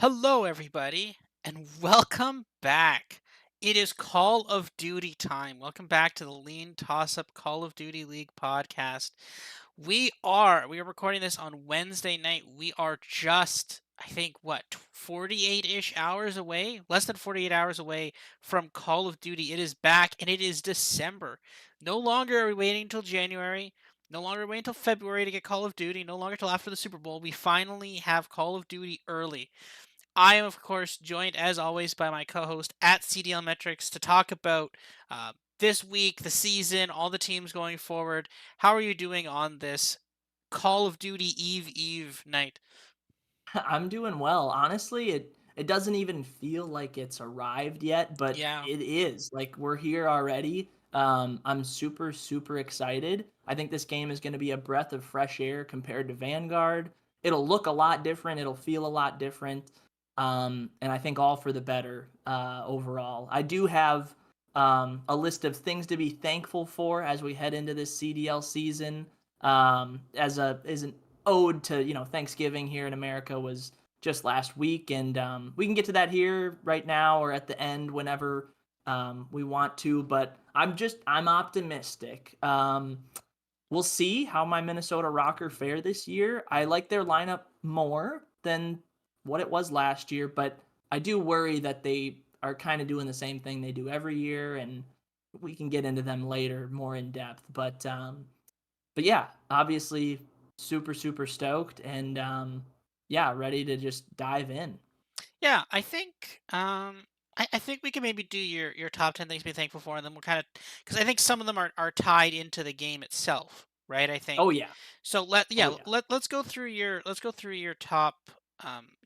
Hello, everybody, and welcome back. It is Call of Duty time. Welcome back to the LeanTossup Call of Duty League podcast. We are recording this on Wednesday night. We are just, I think, 48-ish hours away, less than 48 hours away from Call of Duty. It is back, and it is December. No longer are we waiting until January. No longer waiting until February to get Call of Duty. No longer till after the Super Bowl. We finally have Call of Duty early. I am, of course, joined as always by my co-host at CDLMetrics to talk about this week, the season, all the teams going forward. How are you doing on this Call of Duty Eve night? I'm doing well. Honestly, it doesn't even feel like it's arrived yet, but Yeah. it is. Like we're here already. I'm super excited. I think this game is going to be a breath of fresh air compared to Vanguard. It'll look a lot different. It'll feel a lot different. And I think all for the better overall. I do have a list of things to be thankful for as we head into this CDL season. As an ode to Thanksgiving here in America was just last week, and we can get to that here right now or at the end whenever we want to. But I'm optimistic. We'll see how my Minnesota Rocker fare this year. I like their lineup more than what it was last year, but I do worry that they are kind of doing the same thing they do every year, and we can get into them later more in depth. But yeah, obviously super stoked and yeah, ready to just dive in. Yeah, I think we can maybe do your top 10 things to be thankful for, and then we'll kind of, because I think some of them are tied into the game itself, right? I think Oh yeah. so. Oh yeah. Let's go through your top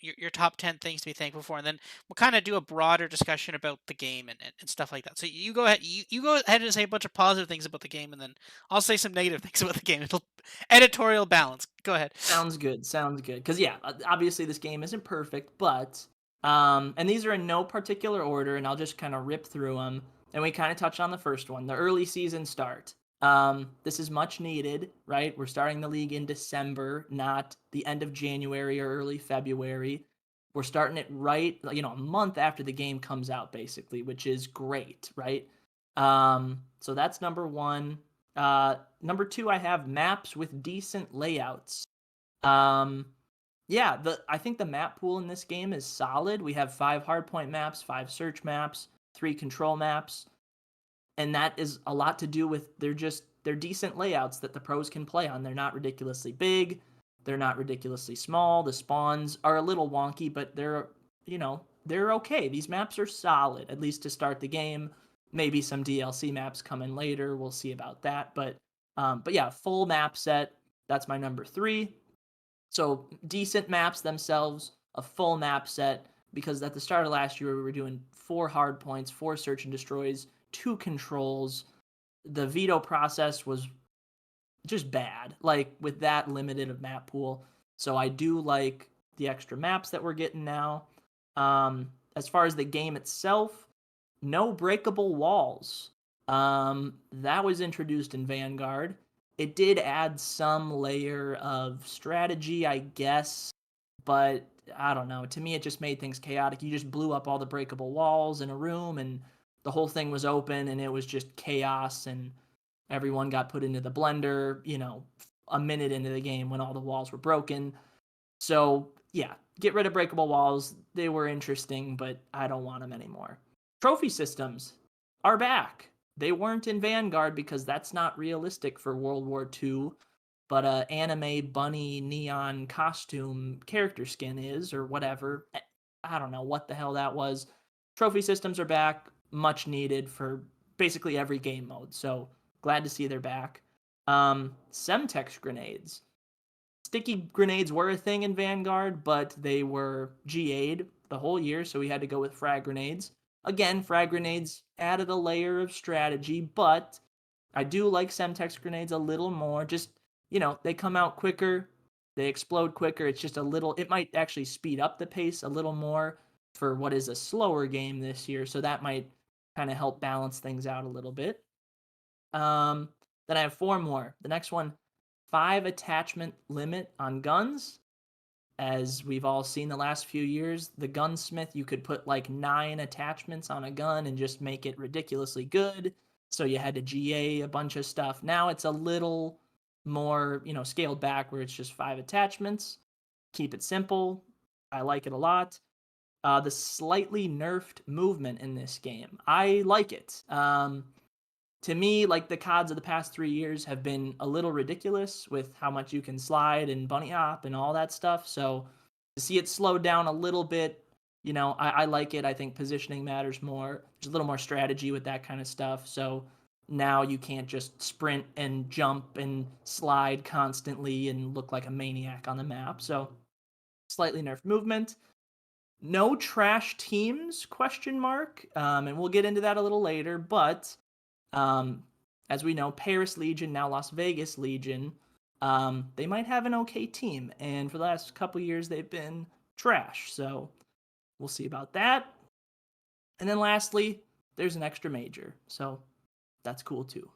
your top 10 things to be thankful for, and then we'll kind of do a broader discussion about the game and stuff like that. So you go ahead and say a bunch of positive things about the game, and then I'll say some negative things about the game. It'll editorial balance. Go ahead. Sounds good. Sounds good. Cuz yeah, obviously this game isn't perfect, but and these are in no particular order and I'll just kind of rip through them and we kind of touch on the first one, the early season start. This is much needed, right? We're starting the league in December, not the end of January or early February. We're starting it right, a month after the game comes out, basically, which is great, right? So that's number one. Number two, I have maps with decent layouts. Um, yeah, the I think the map pool in this game is solid. We have 5 hardpoint maps, 5 search maps, 3 control maps, and that is a lot to do with they're decent layouts that the pros can play on. They're not ridiculously big, they're not ridiculously small. The spawns are a little wonky, but they're okay. These maps are solid, at least to start the game. Maybe some DLC maps come in later. We'll see about that. But yeah, full map set. That's my number three. So decent maps themselves, a full map set, because at the start of last year we were doing 4 hardpoints, 4 search and destroys, 2 controls. The veto process was just bad, like with that limited of map pool. So I do like the extra maps that we're getting now. As far as the game itself, no breakable walls. That was introduced in Vanguard. It did add some layer of strategy, I guess, but I don't know. To me, it just made things chaotic. You just blew up all the breakable walls in a room, and the whole thing was open, and it was just chaos, and everyone got put into the blender, a minute into the game when all the walls were broken. So, yeah, get rid of breakable walls. They were interesting, but I don't want them anymore. Trophy systems are back. They weren't in Vanguard because that's not realistic for World War II, but a anime bunny neon costume character skin is or whatever. I don't know what the hell that was. Trophy systems are back, much needed for basically every game mode. So glad to see they're back. Semtex grenades. Sticky grenades were a thing in Vanguard, but they were GA'd the whole year, so we had to go with frag grenades. Again, frag grenades added a layer of strategy, but I do like Semtex grenades a little more. Just, they come out quicker, they explode quicker. It's just a little, it might actually speed up the pace a little more for what is a slower game this year, so that might kind of help balance things out a little bit. Um, then I have 4 more. The next one, 5 attachment limit on guns. As we've all seen the last few years, the gunsmith, you could put like 9 attachments on a gun and just make it ridiculously good. So you had to GA a bunch of stuff. Now it's a little more, scaled back where it's just 5 attachments. Keep it simple. I like it a lot. The slightly nerfed movement in this game, I like it. To me, like the CODs of the past 3 years have been a little ridiculous with how much you can slide and bunny hop and all that stuff. So to see it slowed down a little bit, I like it. I think positioning matters more. There's a little more strategy with that kind of stuff. So now you can't just sprint and jump and slide constantly and look like a maniac on the map. So slightly nerfed movement. No trash teams? Question mark. And we'll get into that a little later, but um, as we know, Paris Legion, now Las Vegas Legion, they might have an okay team. And for the last couple years, they've been trash. So we'll see about that. And then lastly, there's an extra major. So that's cool too.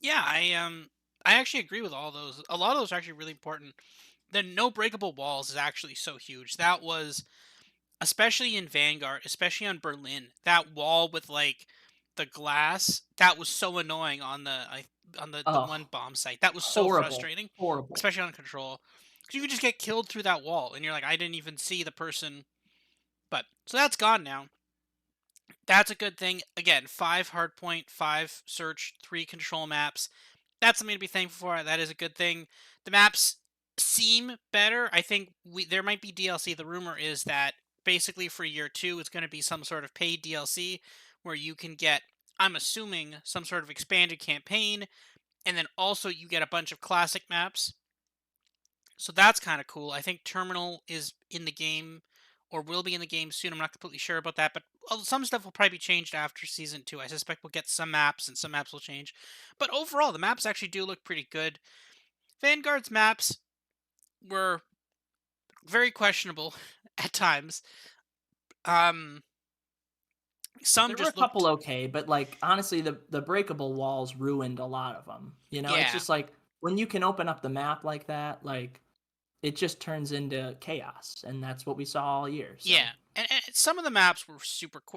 Yeah, I actually agree with all those. A lot of those are actually really important. The no breakable walls is actually so huge. That was especially in Vanguard, especially on Berlin. That wall with like the glass, that was so annoying on the one Oh, bomb site. That was so horrible. frustrating, Horrible. especially on control. Cuz you could just get killed through that wall and you're like I didn't even see the person. But so that's gone now. That's a good thing. Again, 5 hardpoint, 5 search, 3 control maps. That's something to be thankful for. That is a good thing. The maps seem better. I think there might be DLC. The rumor is that basically for year 2 it's going to be some sort of paid DLC where you can get, I'm assuming, some sort of expanded campaign, and then also you get a bunch of classic maps. So that's kind of cool. I think Terminal is in the game or will be in the game soon. I'm not completely sure about that, but some stuff will probably be changed after season 2. I suspect we'll get some maps and some maps will change. But overall, the maps actually do look pretty good. Vanguard's maps were very questionable at times. Um some There were a just couple looked, okay, but like honestly, the breakable walls ruined a lot of them. It's yeah. just like when you can open up the map like that, like it just turns into chaos, and that's what we saw all year. So Yeah, and some of the maps were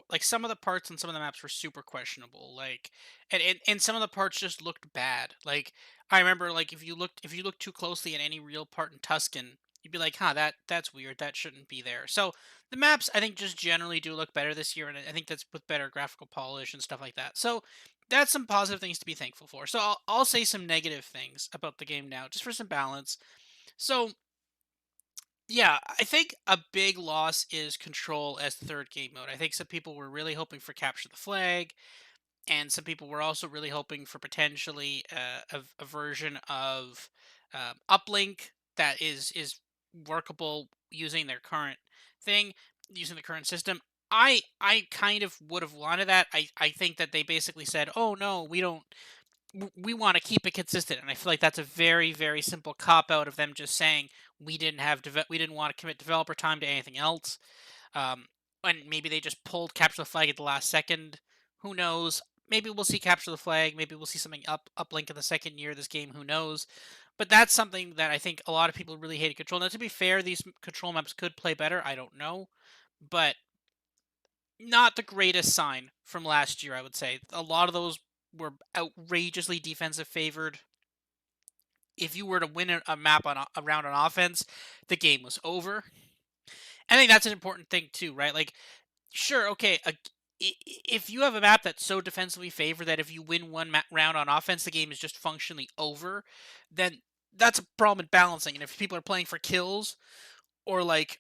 like some of the parts on some of the maps were super questionable. Like, and some of the parts just looked bad. Like I remember, like if you looked too closely at any real part in Tuscan, you'd be like, "Huh, that's weird. That shouldn't be there." So the maps, I think, just generally do look better this year, and I think that's with better graphical polish and stuff like that. So that's some positive things to be thankful for. So I'll say some negative things about the game now, just for some balance. So yeah, I think a big loss is control as the third game mode. I think some people were really hoping for capture the flag, and some people were also really hoping for potentially a version of uplink that is workable using their current thing, using the current system. I kind of would have wanted that. I think that they basically said, "Oh no, we don't we want to keep it consistent," and I feel like that's a very very simple cop out of them just saying we didn't want to commit developer time to anything else. Um, and maybe they just pulled capture the flag at the last second. Who knows? Maybe we'll see capture the flag. Maybe we'll see something uplink in the second year of this game. Who knows? But that's something that I think a lot of people really hated control. Now, to be fair, these control maps could play better. I don't know, but not the greatest sign from last year. I would say a lot of those were outrageously defensive favored. If you were to win a map on a round on offense, the game was over. I think that's an important thing too, right? Like, sure, okay, if you have a map that's so defensively favored that if you win one round on offense, the game is just functionally over, then that's a problem in balancing. And if people are playing for kills or like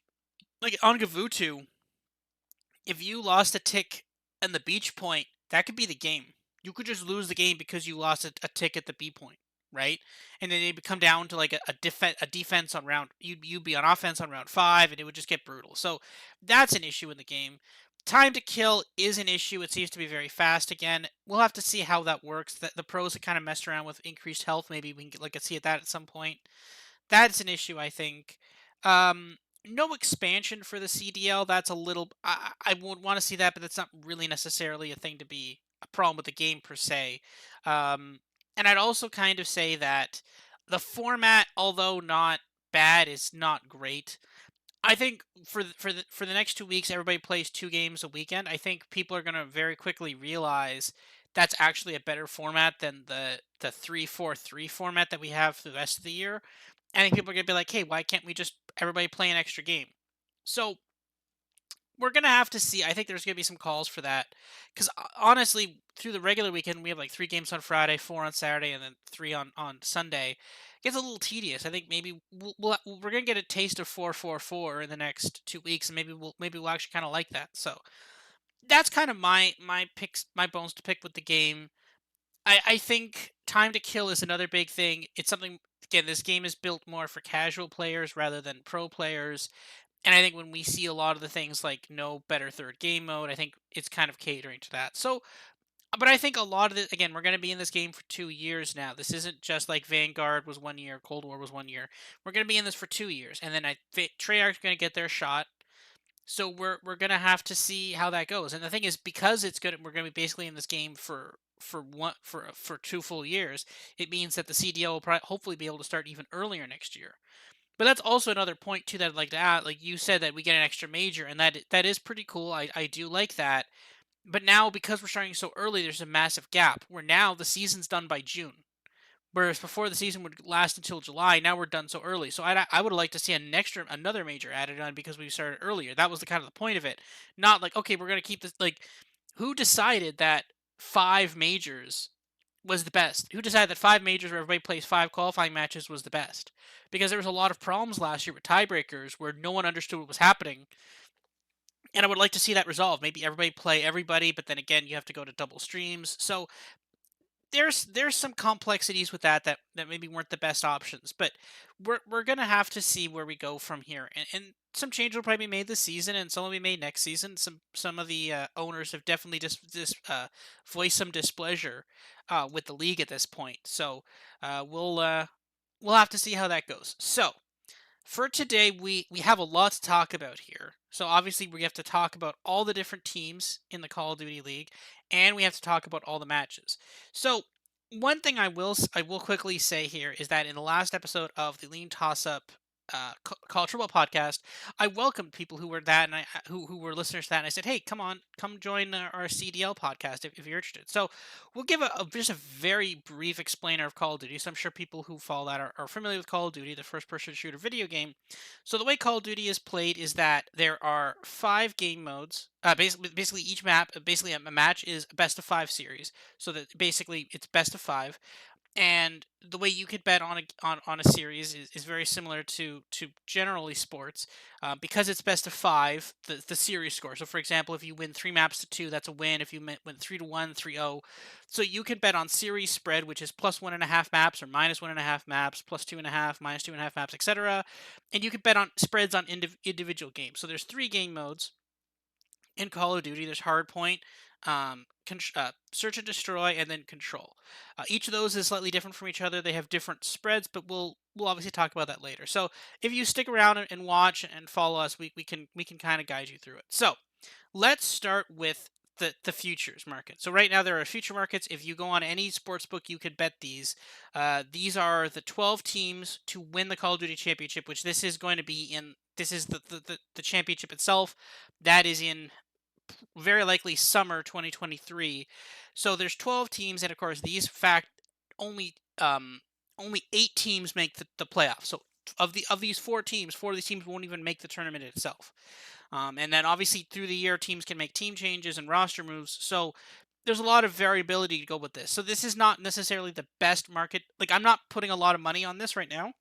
on Gavutu, if you lost a tick in the beach point, that could be the game. You could just lose the game because you lost a tick at the B point, right? And then it would come down to like a defense on round. You'd be on offense on round 5, and it would just get brutal. So that's an issue in the game. Time to kill is an issue. It seems to be very fast again. We'll have to see how that works. The pros have kind of messed around with increased health. Maybe we can get, like see that at some point. That's an issue, I think. No expansion for the CDL. That's a little. I would want to see that, but that's not really necessarily a thing to be a problem with the game per se. Um, and I'd also kind of say that the format, although not bad is not great. I think for the next 2 weeks, everybody plays 2 games a weekend. I think people are going to very quickly realize that's actually a better format than the 3-4-3 format that we have for the rest of the year. I think people are going to be like, hey, why can't we just everybody play an extra game? So we're gonna have to see. I think there's gonna be some calls for that because honestly, through the regular weekend, we have like 3 games on Friday, 4 on Saturday, and then 3 on Sunday. It gets a little tedious. I think maybe we're gonna get a taste of 4-4-4 in the next 2 weeks, and maybe we'll actually kind of like that. So that's kind of my picks, my bones to pick with the game. I think time to kill is another big thing. It's something, again, this game is built more for casual players rather than pro players. And I think when we see a lot of the things like no better third game mode, I think it's kind of catering to that. So, but I think a lot of it, again, we're going to be in this game for 2 years now. This isn't just like Vanguard was 1 year, Cold War was 1 year. We're going to be in this for 2 years. And then Treyarch's going to get their shot. So we're going to have to see how that goes. And the thing is, because it's good, we're going to be basically in this game for 2 full years. It means that the CDL will probably hopefully be able to start even earlier next year. But that's also another point too that I'd like to add. Like you said, that we get an extra major, and that is pretty cool. I do like that. But now because we're starting so early, there's a massive gap. Where now the season's done by June, whereas before the season would last until July. Now we're done so early. So I would like to see another major added on because we started earlier. That was the kind of the point of it. Not like, okay, we're gonna keep this. Like, who decided that 5 majors was the best? Who decided that 5 majors where everybody plays 5 qualifying matches was the best? Because there was a lot of problems last year with tiebreakers where no one understood what was happening, and I would like to see that resolved. Maybe everybody play everybody, but then again, you have to go to double streams. So there's some complexities with that maybe weren't the best options, but we're gonna have to see where we go from here, and some changes will probably be made this season, and some will be made next season. Some of the owners have definitely just voiced some displeasure with the league at this point, so we'll have to see how that goes. So for today, we have a lot to talk about here. So obviously we have to talk about all the different teams in the Call of Duty League, and we have to talk about all the matches. So one thing I will quickly say here is that in the last episode of the Lean Toss Up College Football podcast, I welcomed people who were that and who were listeners to that, and I said, hey, come join our CDL podcast if you're interested. So we'll give just a very brief explainer of Call of Duty. So I'm sure people who follow that are familiar with Call of Duty, the first-person shooter video game. So the way Call of Duty is played is that there are 5 game modes. Basically each map, basically a match is a best of 5 series. So that basically it's best of 5, and the way you could bet on a series is very similar to generally sports, because it's best of 5, the series score. So for example, if you win 3 maps to 2, that's a win. If you win 3-1, 3-0. So you can bet on series spread, which is +1.5 maps or -1.5 maps, +2.5, -2.5 maps, etc. And you can bet on spreads on individual games. So there's 3 game modes in Call of Duty. There's Hardpoint, Search and Destroy, and then Control. Each of those is slightly different from each other. They have different spreads, but we'll obviously talk about that later. So if you stick around and watch and follow us, we can kind of guide you through it. So let's start with the futures market. So right now there are future markets. If you go on any sports book, you could bet these. These are the 12 teams to win the Call of Duty Championship, which this is going to be in. This is the championship itself. That is in very likely summer 2023. So there's 12 teams, and of course these fact only only 8 teams make the playoffs. So of these 4 teams, 4 of these teams won't even make the tournament itself. And then obviously through the year, teams can make team changes and roster moves. So there's a lot of variability to go with this. So this is not necessarily the best market. Like, I'm not putting a lot of money on this right now,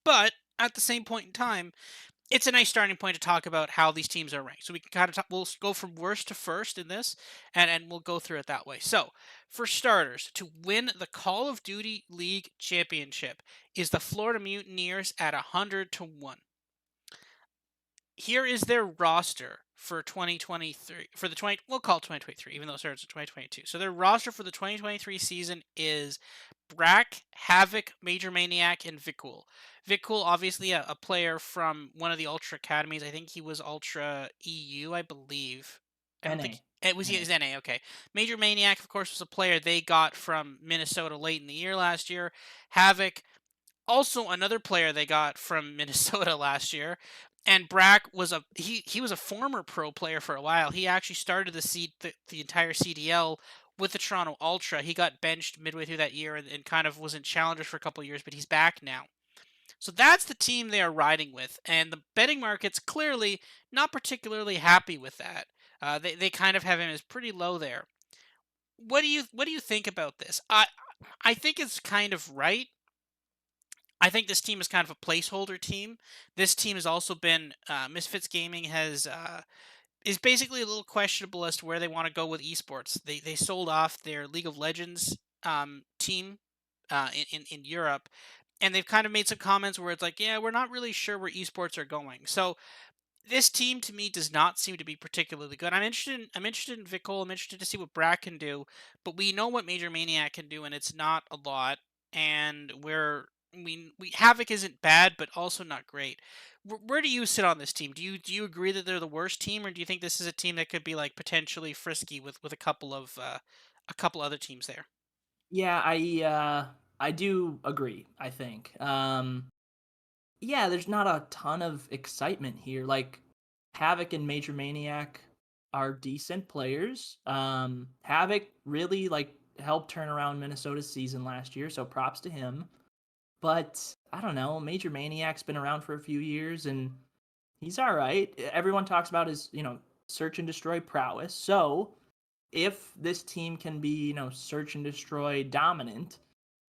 but at the same point in time, it's a nice starting point to talk about how these teams are ranked. So we can kind of we'll go from worst to first in this, and we'll go through it that way. So for starters, to win the Call of Duty League Championship is the Florida Mutineers at 100-1. Here is their roster for 2023, for the 20, we'll call it 2023, even though it starts in 2022. So their roster for the 2023 season is Brack, Havoc, Major Maniac, and Vikul. Vikul, obviously a player from one of the Ultra Academies. I think he was Ultra EU, I believe. I don't think NA. it was. He NA. was NA. Okay. Major Maniac, of course, was a player they got from Minnesota late in the year last year. Havoc, Also, another player they got from Minnesota last year, and Brack was he was a former pro player for a while. He actually started the entire CDL with the Toronto Ultra. He got benched midway through that year and kind of was in challengers for a couple of years, but he's back now. So that's the team they are riding with, and the betting market's clearly not particularly happy with that. They kind of have him as pretty low there. What do you think about this? I think it's kind of right. I think this team is kind of a placeholder team. This team has also been Misfits Gaming has is basically a little questionable as to where they want to go with esports. They sold off their League of Legends team in Europe, and they've kind of made some comments where it's like, yeah, we're not really sure where esports are going. So this team to me does not seem to be particularly good. I'm interested in Vicol. I'm interested to see what Brack can do, but we know what Major Maniac can do, and it's not a lot. And we Havoc isn't bad, but also not great. Where do you sit on this team? Do you agree that they're the worst team, or do you think this is a team that could be like potentially frisky with a couple other teams there? Yeah, I do agree, I think. Yeah, there's not a ton of excitement here. Like Havoc and Major Maniac are decent players. Havoc really like helped turn around Minnesota's season last year, so props to him. But I don't know, Major Maniac's been around for a few years and he's all right. Everyone talks about his, search and destroy prowess. So, if this team can be, search and destroy dominant,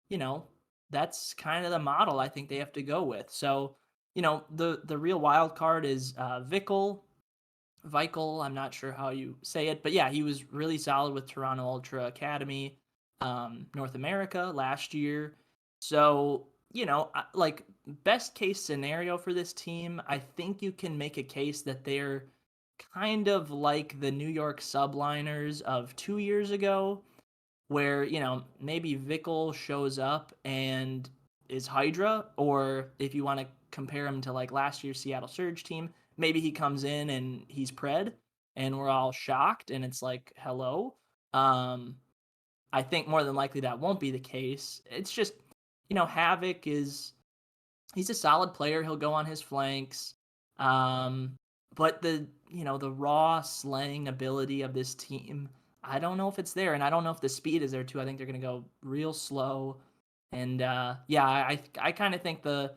you know, that's kind of the model I think they have to go with. So, the real wild card is Vikel. I'm not sure how you say it, but yeah, he was really solid with Toronto Ultra Academy, North America last year. So, like best case scenario for this team, I think you can make a case that they're kind of like the New York Subliners of 2 years ago, where maybe Vickle shows up and is Hydra, or if you want to compare him to like last year's Seattle Surge team, maybe he comes in and he's Pred, and we're all shocked, and it's like hello. Um, I think more than likely that won't be the case. It's just Havoc is he's a solid player. He'll go on his flanks. Um, but the raw slaying ability of this team, I don't know if it's there, and I don't know if the speed is there too. I think they're gonna go real slow, and yeah, I kind of think the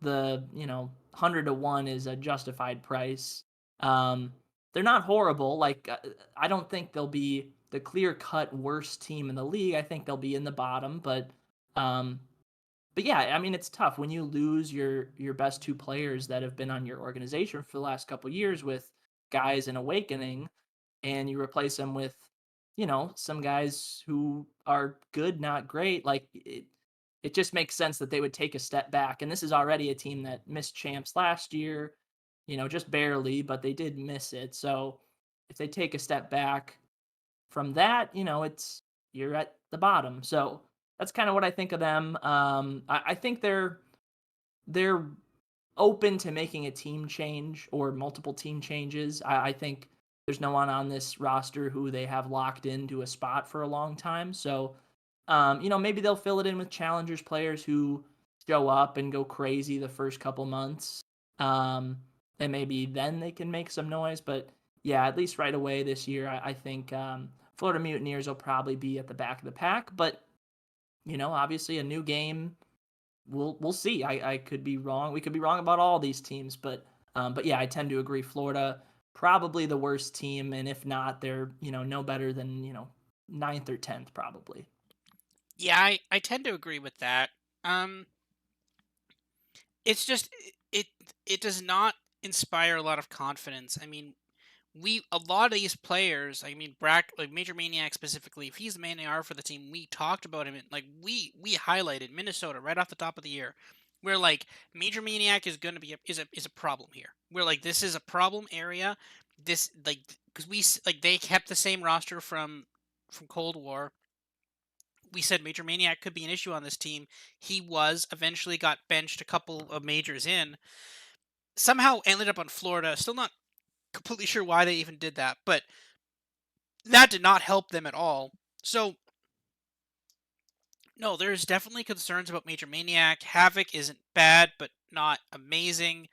100 to 1 is a justified price. Um, they're not horrible. Like I don't think they'll be the clear cut worst team in the league. I think they'll be in the bottom, um, but yeah, I mean it's tough when you lose your best two players that have been on your organization for the last couple years with guys in awakening, and you replace them with some guys who are good, not great. Like it just makes sense that they would take a step back. And this is already a team that missed champs last year, just barely, but they did miss it. So if they take a step back from that, it's you're at the bottom. So that's kind of what I think of them. I think they're open to making a team change or multiple team changes. I think there's no one on this roster who they have locked into a spot for a long time. So, maybe they'll fill it in with challengers players who show up and go crazy the first couple months. Um, and maybe then they can make some noise. But yeah, at least right away this year, I think Florida Mutineers will probably be at the back of the pack. But obviously a new game. We'll see. I could be wrong. We could be wrong about all these teams, but yeah, I tend to agree. Florida probably the worst team, and if not, they're no better than ninth or 10th probably. Yeah, I tend to agree with that. Um, it's just it does not inspire a lot of confidence. I mean, we a lot of these players, I mean, like Major Maniac specifically, if he's the main AR for the team, we talked about him. Like we highlighted Minnesota right off the top of the year. We're like Major Maniac is going to be is a problem here. We're like this is a problem area. This like because like they kept the same roster from Cold War. We said Major Maniac could be an issue on this team. He was eventually got benched a couple of majors in. Somehow ended up on Florida. Still not completely sure why they even did that, but that did not help them at all. So No, there's definitely concerns about Major Maniac. Havoc isn't bad, but not amazing.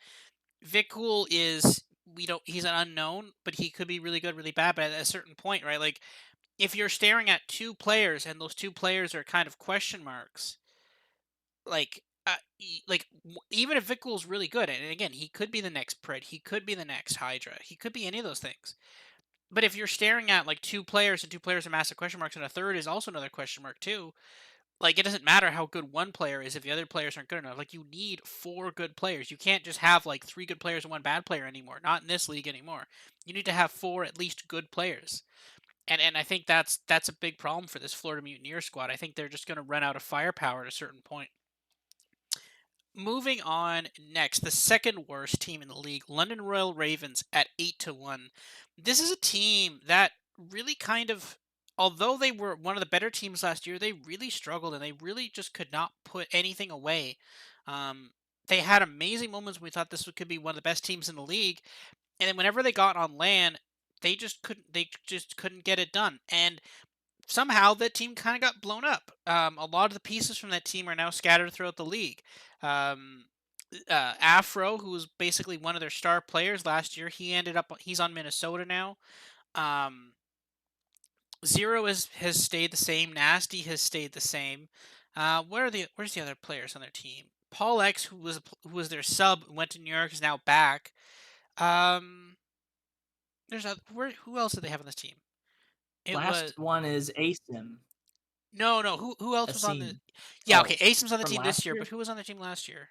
Vikul is we don't he's an unknown, but he could be really good, really bad. But at a certain point, right? Like if you're staring at two players and those two players are kind of question marks, like even if Vikul's really good, and again, he could be the next Pred, he could be the next Hydra, he could be any of those things. But if you're staring at like two players and two players are massive question marks, and a third is also another question mark too, like it doesn't matter how good one player is if the other players aren't good enough. Like you need four good players. You can't just have like three good players and one bad player anymore. Not in this league anymore. You need to have four at least good players. And I think that's a big problem for this Florida Mutineer squad. I think they're just going to run out of firepower at a certain point. Moving on next, the second worst team in the league, London Royal Ravens at 8-1. This is a team that really kind of, although they were one of the better teams last year, they really struggled and they really just could not put anything away. Um, they had amazing moments when we thought could be one of the best teams in the league, and then whenever they got on land, they just couldn't get it done. And somehow that team kind of got blown up. A lot of the pieces from that team are now scattered throughout the league. Um, Afro, who was basically one of their star players last year, he's on Minnesota now. Um, Zero has stayed the same. Nasty has stayed the same. Where's the other players on their team? Paul X, who was their sub, went to New York, is now back. Um, who else did they have on this team? It was Last one is ASIM, no. Who else was on the? Asim. Yeah, okay. Oh, Asim's on the from team this last year, year? but who was on the team last year?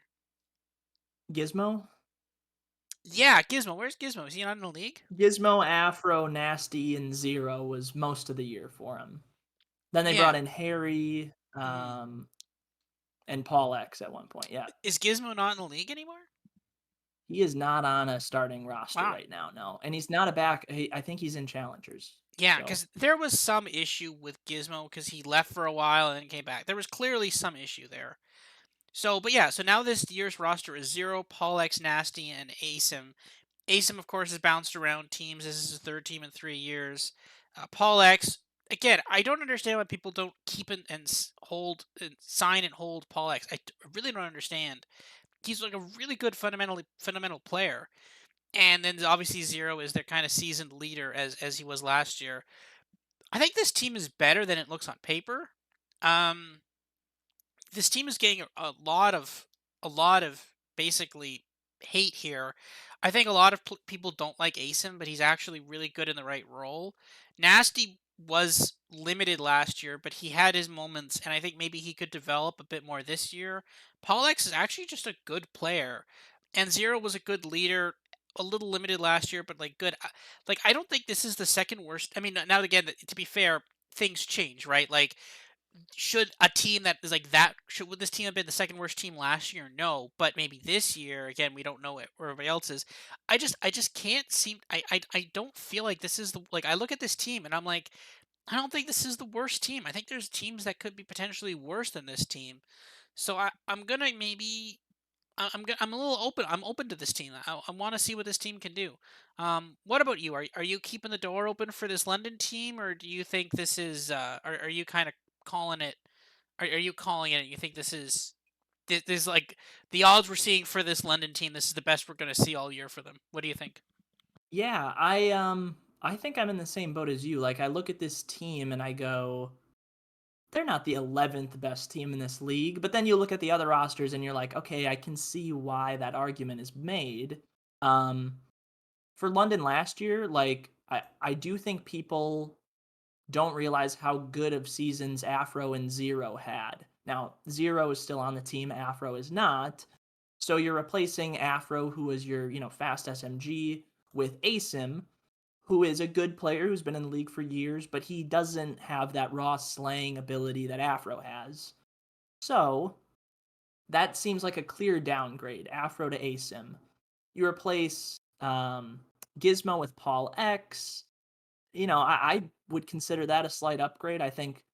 Gizmo? Yeah, Gizmo. Where's Gizmo? Is he not in the league? Gizmo, Afro, Nasty, and Zero was most of the year for him. Then they Yeah. brought in Harry, Mhm. and Paul X at one point. Yeah. Is Gizmo not in the league anymore? He is not on a starting roster Wow. right now, no. And he's not a back. I think he's in challengers. Yeah, So, because there was some issue with Gizmo because he left for a while and then came back. There was clearly some issue there. So, but yeah, so now this year's roster is Zero, Paul X, Nasty, and Asim. Asim, of course, has bounced around teams. This is his third team in 3 years. Paul X, again, I don't understand why people don't keep and hold and sign and hold Paul X. Really don't understand. He's like a really good fundamental player. And then obviously Zero is their kind of seasoned leader as he was last year. I think this team is better than it looks on paper. Um, this team is getting a lot of basically hate here. I think a lot of people don't like Asim, but he's actually really good in the right role. Nasty was limited last year, but he had his moments, and I think maybe he could develop a bit more this year. Paulex is actually just a good player, and Zero was a good leader. A little limited last year, but like good. Like I don't think this is the second worst. I mean, now again, to be fair, things change, right? Like should a team that is like that would this team have been the second worst team last year? No, but maybe this year again we don't know it where everybody else is. I just can't seem I don't feel like this is the like I look at this team and I'm like I don't think this is the worst team. I think there's teams that could be potentially worse than this team. So I'm gonna maybe I'm a little open. I'm open to this team. I want to see what this team can do. What about you? Are you keeping the door open for this London team, or do you think this is? Are you kind of calling it? Are you calling it? You think this like the odds we're seeing for this London team? This is the best we're going to see all year for them. What do you think? yeah, I think I'm in the same boat as you. Like I look at this team and I go, they're not the 11th best team in this league, but then you look at the other rosters and you're like, okay, I can see why that argument is made. Um for London last year, like I do think people don't realize how good of seasons Afro and Zero had. Now, Zero is still on the team, Afro is not. So you're replacing Afro, who is your, fast SMG, with Asim, who is a good player who's been in the league for years, but he doesn't have that raw slaying ability that Afro has. So that seems like a clear downgrade, Afro to Asim. You replace Gizmo with Paul X, I would consider that a slight upgrade. I think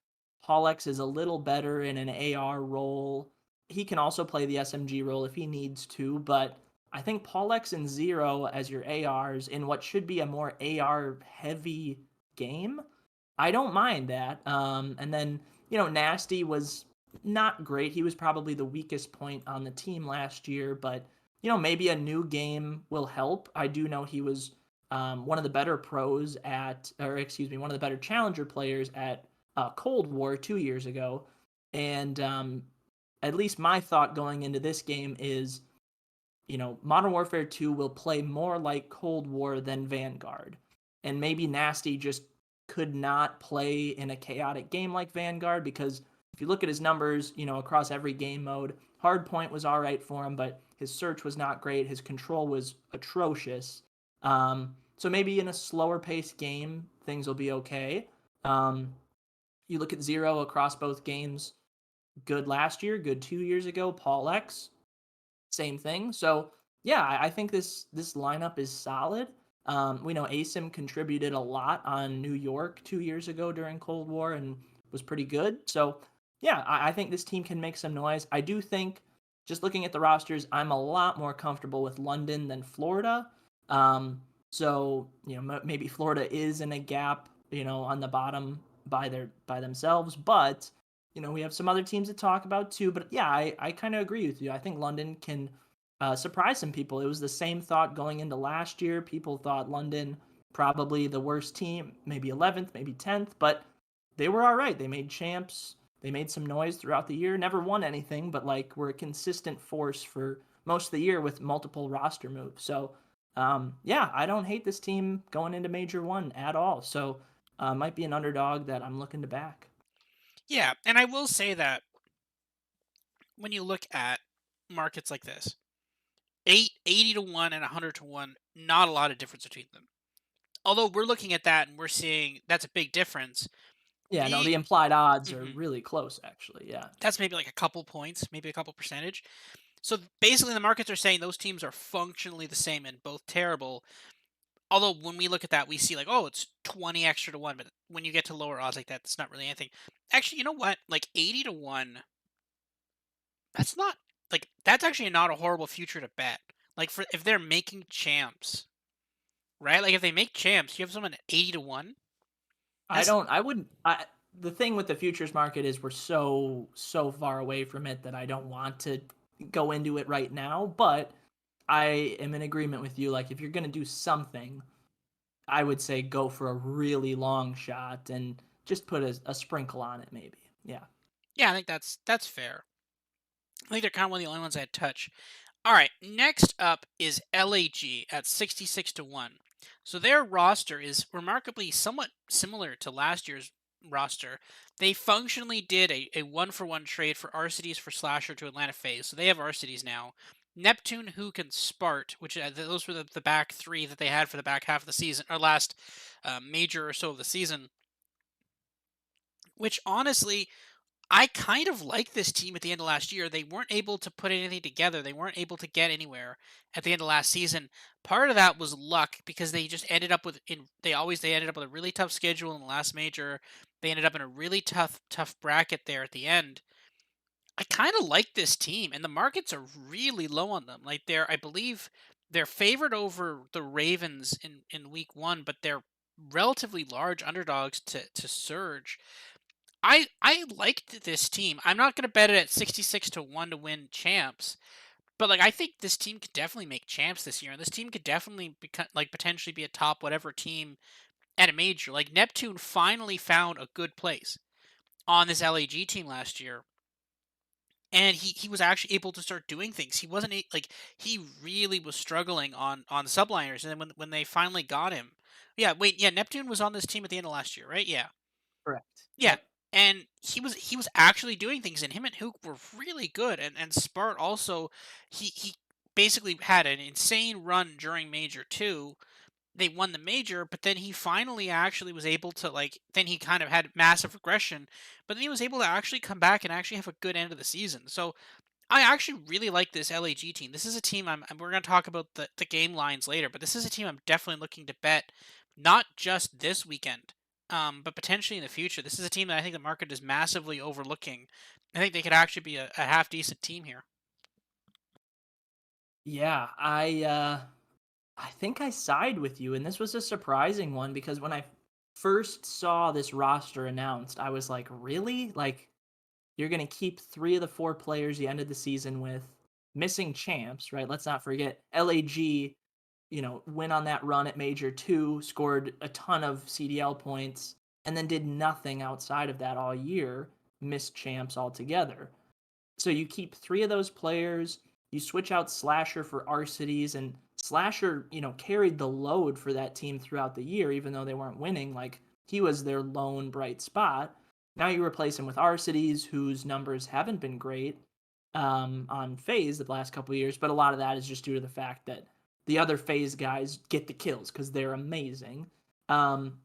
Pollex is a little better in an AR role. He can also play the SMG role if he needs to, but I think Pollex and Zero as your ARs in what should be a more AR heavy game. I don't mind that. And then, Nasty was not great. He was probably the weakest point on the team last year, but maybe a new game will help. I do know he was one of the better pros at, or excuse me, one of the better challenger players at Cold War 2 years ago. And at least my thought going into this game is, Modern Warfare 2 will play more like Cold War than Vanguard. And maybe Nasty just could not play in a chaotic game like Vanguard because if you look at his numbers, across every game mode, Hardpoint was all right for him, but his search was not great. His control was atrocious. So maybe in a slower paced game, things will be okay. Um, you look at Zero across both games, good last year, good 2 years ago. Paul X, same thing. So yeah, I think this lineup is solid. We know ASIM contributed a lot on New York 2 years ago during Cold War and was pretty good. So yeah, I think this team can make some noise. I do think, just looking at the rosters, I'm a lot more comfortable with London than Florida. So maybe Florida is in a gap, on the bottom by themselves, but we have some other teams to talk about too. But yeah, I kind of agree with you. I think London can surprise some people. It was the same thought going into last year. People thought London probably the worst team, maybe 11th, maybe 10th, but they were all right. They made champs. They made some noise throughout the year. Never won anything, but like were a consistent force for most of the year with multiple roster moves. So yeah, I don't hate this team going into Major One at all. So might be an underdog that I'm looking to back. Yeah, and I will say that when you look at markets like this, 80 to 1 and 100 to 1, not a lot of difference between them. Although we're looking at that and we're seeing that's a big difference. Yeah, no, We the implied odds are Mhm. really close, actually. Yeah. That's maybe like a couple points, maybe a couple percentage. So basically, the markets are saying those teams are functionally the same and both terrible. Although when we look at that, we see like, oh, it's 20 extra to 1. But when you get to lower odds like that, it's not really anything. Actually, you know what? Like 80 to 1, that's not like that's actually not a horrible future to bet. Like for if they're making champs, right? Like if they make champs, you have someone at 80 to 1. I That's don't. I wouldn't. The thing with the futures market is we're so far away from it that I don't want to go into it right now. But I am in agreement with you. Like if you're gonna do something, I would say go for a really long shot and just put a sprinkle on it, maybe. Yeah. yeah, I think that's fair. I think they're kind of one of the only ones I'd touch. All right, next up is LAG at 66 to 1. So their roster is remarkably somewhat similar to last year's roster. They functionally did a one for one trade for Arcides for Slasher to Atlanta FaZe. So they have Arcides now. Neptune, Hook, and Spart, which those were the back three that they had for the back half of the season, or last major or so of the season. Which honestly, I kind of like this team at the end of last year. They weren't able to put anything together. They weren't able to get anywhere at the end of last season. Part of that was luck because they just ended up with they ended up with a really tough schedule in the last major. They ended up in a really tough bracket there at the end. I kind of like this team and the markets are really low on them. Like I believe they're favored over the Ravens in week 1, but they're relatively large underdogs to Surge. I liked this team. I'm not going to bet it at 66 to 1 to win champs, but like I think this team could definitely make champs this year and this team could definitely become like potentially be a top whatever team at a major. Like Neptune finally found a good place on this LAG team last year. And he was actually able to start doing things. He wasn't like he really was struggling on subliners and then when they finally got him. Yeah, wait, yeah, Neptune was on this team at the end of last year, right? Yeah. Correct. Yeah, Yep. and he was actually doing things, and him and Hook were really good, and Spart also he basically had an insane run during Major 2. They won the major, but then he finally actually was able to like. Then he kind of had massive regression, but then he was able to actually come back and actually have a good end of the season. So I actually really like this LAG team. This is a team we're going to talk about the game lines later, but this is a team I'm definitely looking to bet, not just this weekend, but potentially in the future. This is a team that I think the market is massively overlooking. I think they could actually be a half decent team here. Yeah. I think I side with you, and this was a surprising one because when I first saw this roster announced, I was like, really? Like You're going to keep 3 of the 4 players you ended the season with, missing champs, right? Let's not forget LAG, went on that run at Major 2, scored a ton of CDL points, and then did nothing outside of that all year, missed champs altogether. So you keep 3 of those players, you switch out Slasher for Arcities, and Slasher, carried the load for that team throughout the year, even though they weren't winning. Like, he was their lone bright spot. Now you replace him with Arcities, whose numbers haven't been great on FaZe the last couple of years, but a lot of that is just due to the fact that the other FaZe guys get the kills because they're amazing. Um,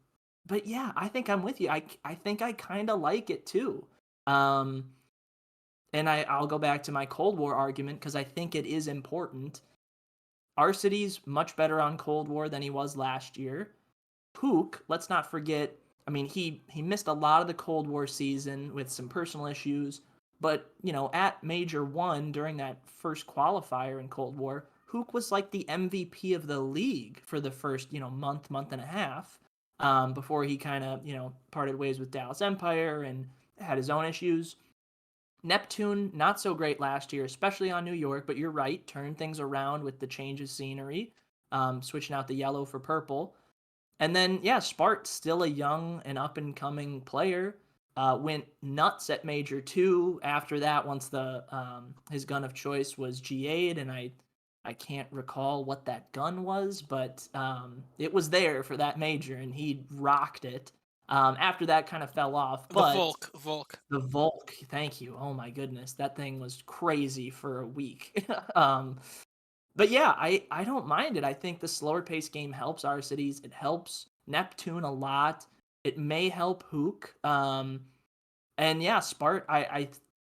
but yeah, I think I'm with you. I think I kind of like it too. Um, and I'll go back to my Cold War argument because I think it is important. Arcity's much better on Cold War than he was last year. Pook, let's not forget. I mean, he missed a lot of the Cold War season with some personal issues, but at Major One during that first qualifier in Cold War, Hook was like the MVP of the league for the first month and a half, before he kind of parted ways with Dallas Empire and had his own issues. Neptune, not so great last year, especially on New York, but you're right, turned things around with the change of scenery, switching out the yellow for purple. And then, yeah, Spart, still a young and up and coming player, went nuts at Major 2 after that once the his gun of choice was G8, and I can't recall what that gun was, but it was there for that Major, and he rocked it. After that kind of fell off, The but Volk. the Volk, thank you. Oh my goodness, that thing was crazy for a week. But yeah, I don't mind it. I think the slower pace game helps our cities. It helps Neptune a lot. It may help Hook. And yeah, Spart, I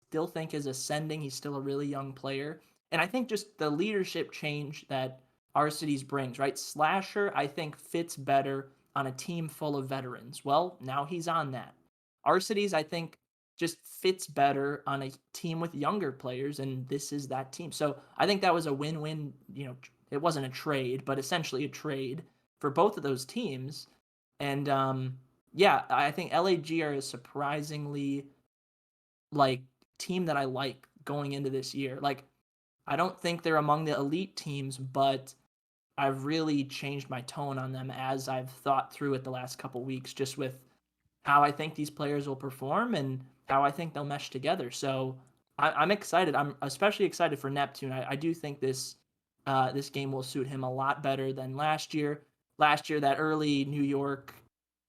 still think is ascending. He's still a really young player. And I think just the leadership change that our cities brings, right? Slasher, I think, fits better on a team full of veterans. Well, now he's on that. Our cities, I think, just fits better on a team with younger players, and this is that team. So I think that was a win-win. It wasn't a trade, but essentially a trade for both of those teams. And yeah, I think LAG are a surprisingly like team that I like going into this year. Like, I don't think they're among the elite teams, but I've really changed my tone on them as I've thought through it the last couple weeks, just with how I think these players will perform and how I think they'll mesh together. So I'm excited. I'm especially excited for Neptune. I do think this game will suit him a lot better than last year. Last year, that early New York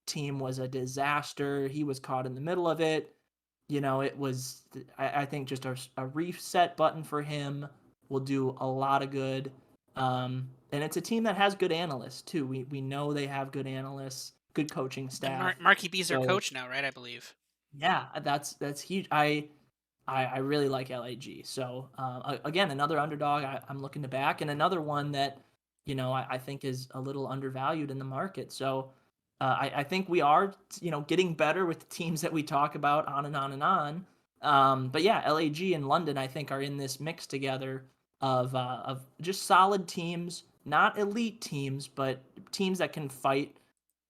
team was a disaster. He was caught in the middle of it. It was, I think, just a reset button for him will do a lot of good. And it's a team that has good analysts, too. We know they have good analysts, good coaching And staff. Marky B's their So coach now, right? I believe. yeah, that's huge. I really like LAG. So again, another underdog I'm looking to back, and another one that I think is a little undervalued in the market. So I think we are getting better with the teams that we talk about on and on and on. But yeah, LAG and London I think are in this mix together of just solid teams, not elite teams, but teams that can fight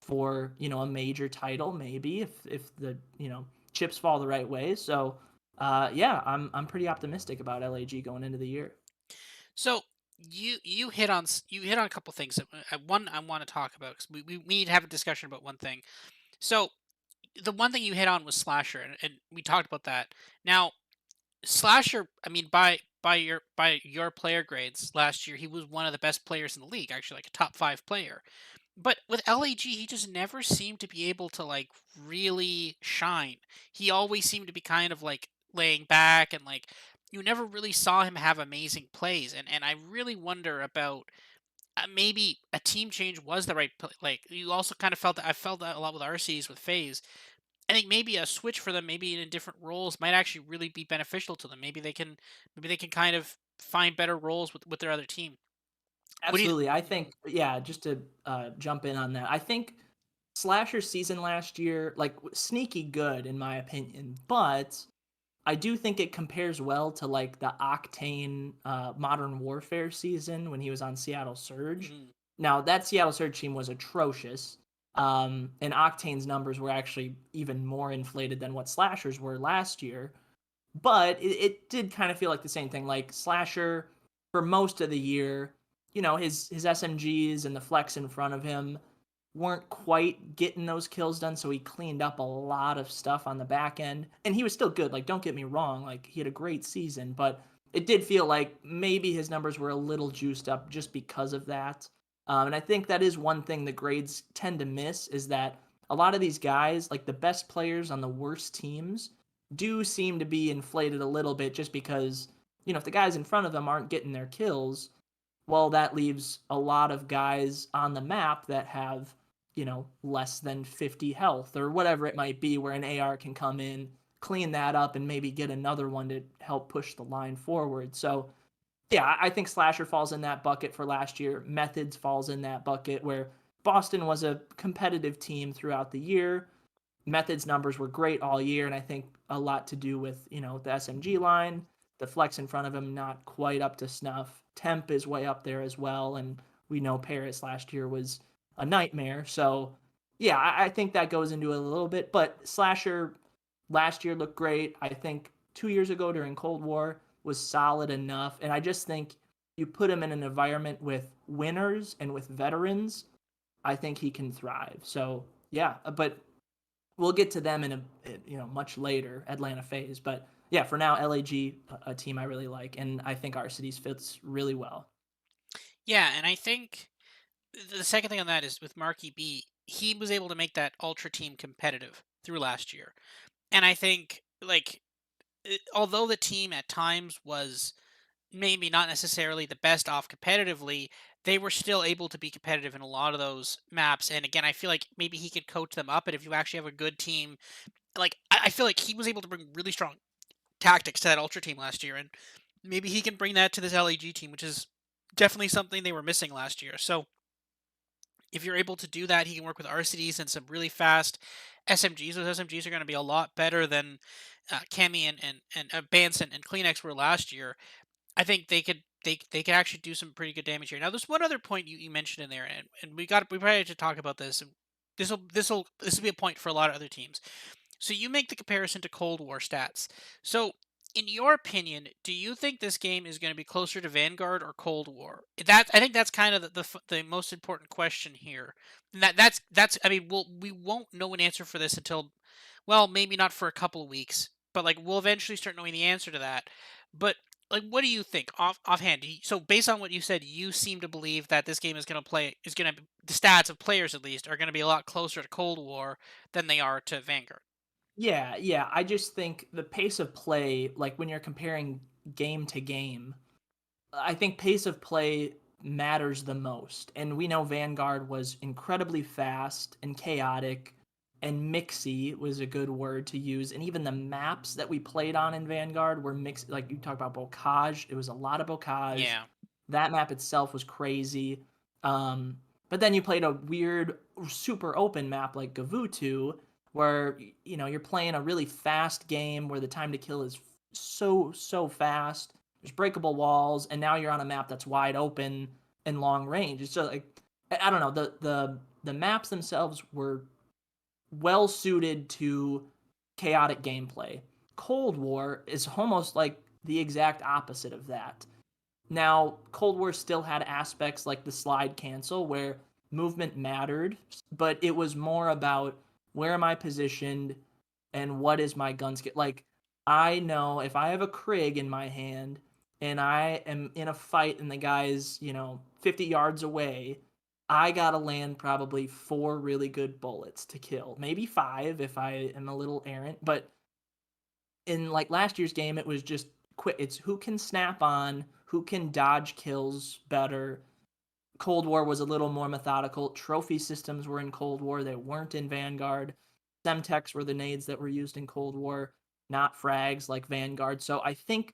for a major title maybe if the chips fall the right way. So yeah, I'm pretty optimistic about LAG going into the year. So you hit on a couple things. One I want to talk about because we need to have a discussion about one thing. So the one thing you hit on was Slasher, and we talked about that. Now Slasher, I mean, by your player grades last year, he was one of the best players in the league, actually, like a top 5 player. But with LAG, he just never seemed to be able to like really shine. He always seemed to be kind of like laying back and like you never really saw him have amazing plays. And I really wonder about maybe a team change was the right like you also kind of felt that I felt that a lot with RCs with FaZe. I think maybe a switch for them, maybe in different roles, might actually really be beneficial to them. Maybe they can kind of find better roles with their other team. What do you? Absolutely. I think, yeah, just to jump in on that, I think Slasher season last year, like, sneaky good in my opinion, but I do think it compares well to like the Octane Modern Warfare season when he was on Seattle Surge. Mhm. Now that Seattle Surge team was atrocious, and Octane's numbers were actually even more inflated than what Slashers were last year. But it did kind of feel like the same thing. Like Slasher, for most of the year, his SMGs and the flex in front of him weren't quite getting those kills done, so he cleaned up a lot of stuff on the back end. And he was still good. Like, don't get me wrong, like he had a great season, but it did feel like maybe his numbers were a little juiced up just because of that. And I think that is one thing the grades tend to miss is that a lot of these guys, like the best players on the worst teams, do seem to be inflated a little bit just because, if the guys in front of them aren't getting their kills, well, that leaves a lot of guys on the map that have, less than 50 health or whatever it might be, where an AR can come in, clean that up, and maybe get another one to help push the line forward. So, yeah, I think Slasher falls in that bucket for last year. Methods falls in that bucket where Boston was a competitive team throughout the year. Method's numbers were great all year, and I think a lot to do with, the SMG line, the flex in front of him not quite up to snuff. Temp is way up there as well, and we know Paris last year was a nightmare. So, yeah, I think that goes into it a little bit. But Slasher last year looked great. I think 2 years ago during Cold War was solid enough, and I just think you put him in an environment with winners and with veterans, I think he can thrive. So, yeah, but we'll get to them in a much later Atlanta phase. But yeah, for now, LAG, a team I really like, and I think our cities fits really well. Yeah, and I think the second thing on that is with Marky B, he was able to make that ultra team competitive through last year. And I think like although the team at times was maybe not necessarily the best off competitively, they were still able to be competitive in a lot of those maps. And again, I feel like maybe he could coach them up. And if you actually have a good team, like I feel like he was able to bring really strong tactics to that Ultra team last year. And maybe he can bring that to this LAG team, which is definitely something they were missing last year. So if you're able to do that, he can work with RCDs and some really fast SMGs. Those SMGs are going to be a lot better than Cami and Bance and Kleenex were last year. I think they could actually do some pretty good damage here. Now, there's one other point you mentioned in there, and we probably have to talk about this. And this will be a point for a lot of other teams. So you make the comparison to Cold War stats. So, in your opinion, do you think this game is going to be closer to Vanguard or Cold War? That I think that's kind of the most important question here. And that's I mean, we won't know an answer for this until, well, maybe not for a couple of weeks, but like we'll eventually start knowing the answer to that. But like, what do you think offhand? So based on what you said, you seem to believe that this game is going to the stats of players at least are going to be a lot closer to Cold War than they are to Vanguard. Yeah, yeah. I just think the pace of play, like when you're comparing game to game, I think pace of play matters the most. And we know Vanguard was incredibly fast and chaotic, and mixy was a good word to use. And even the maps that we played on in Vanguard were mixed. Like you talk about Bocage, it was a lot of Bocage. Yeah. That map itself was crazy. But then you played a weird, super open map like Gavutu, where you're playing a really fast game where the time to kill is so fast. There's breakable walls, and now you're on a map that's wide open and long range. It's just like I don't know, the maps themselves were well suited to chaotic gameplay. Cold War is almost like the exact opposite of that. Now, Cold War still had aspects like the slide cancel where movement mattered, but it was more about where am I positioned and what is my gun skill. Like, I know if I have a Krig in my hand and I am in a fight and the guy's, 50 yards away, I gotta land probably 4 really good bullets to kill. Maybe 5 if I am a little errant, but in like last year's game, it was just quick. It's who can snap on, who can dodge kills better. Cold War was a little more methodical. Trophy systems were in Cold War; they weren't in Vanguard. Semtex were the nades that were used in Cold War, not frags like Vanguard. So I think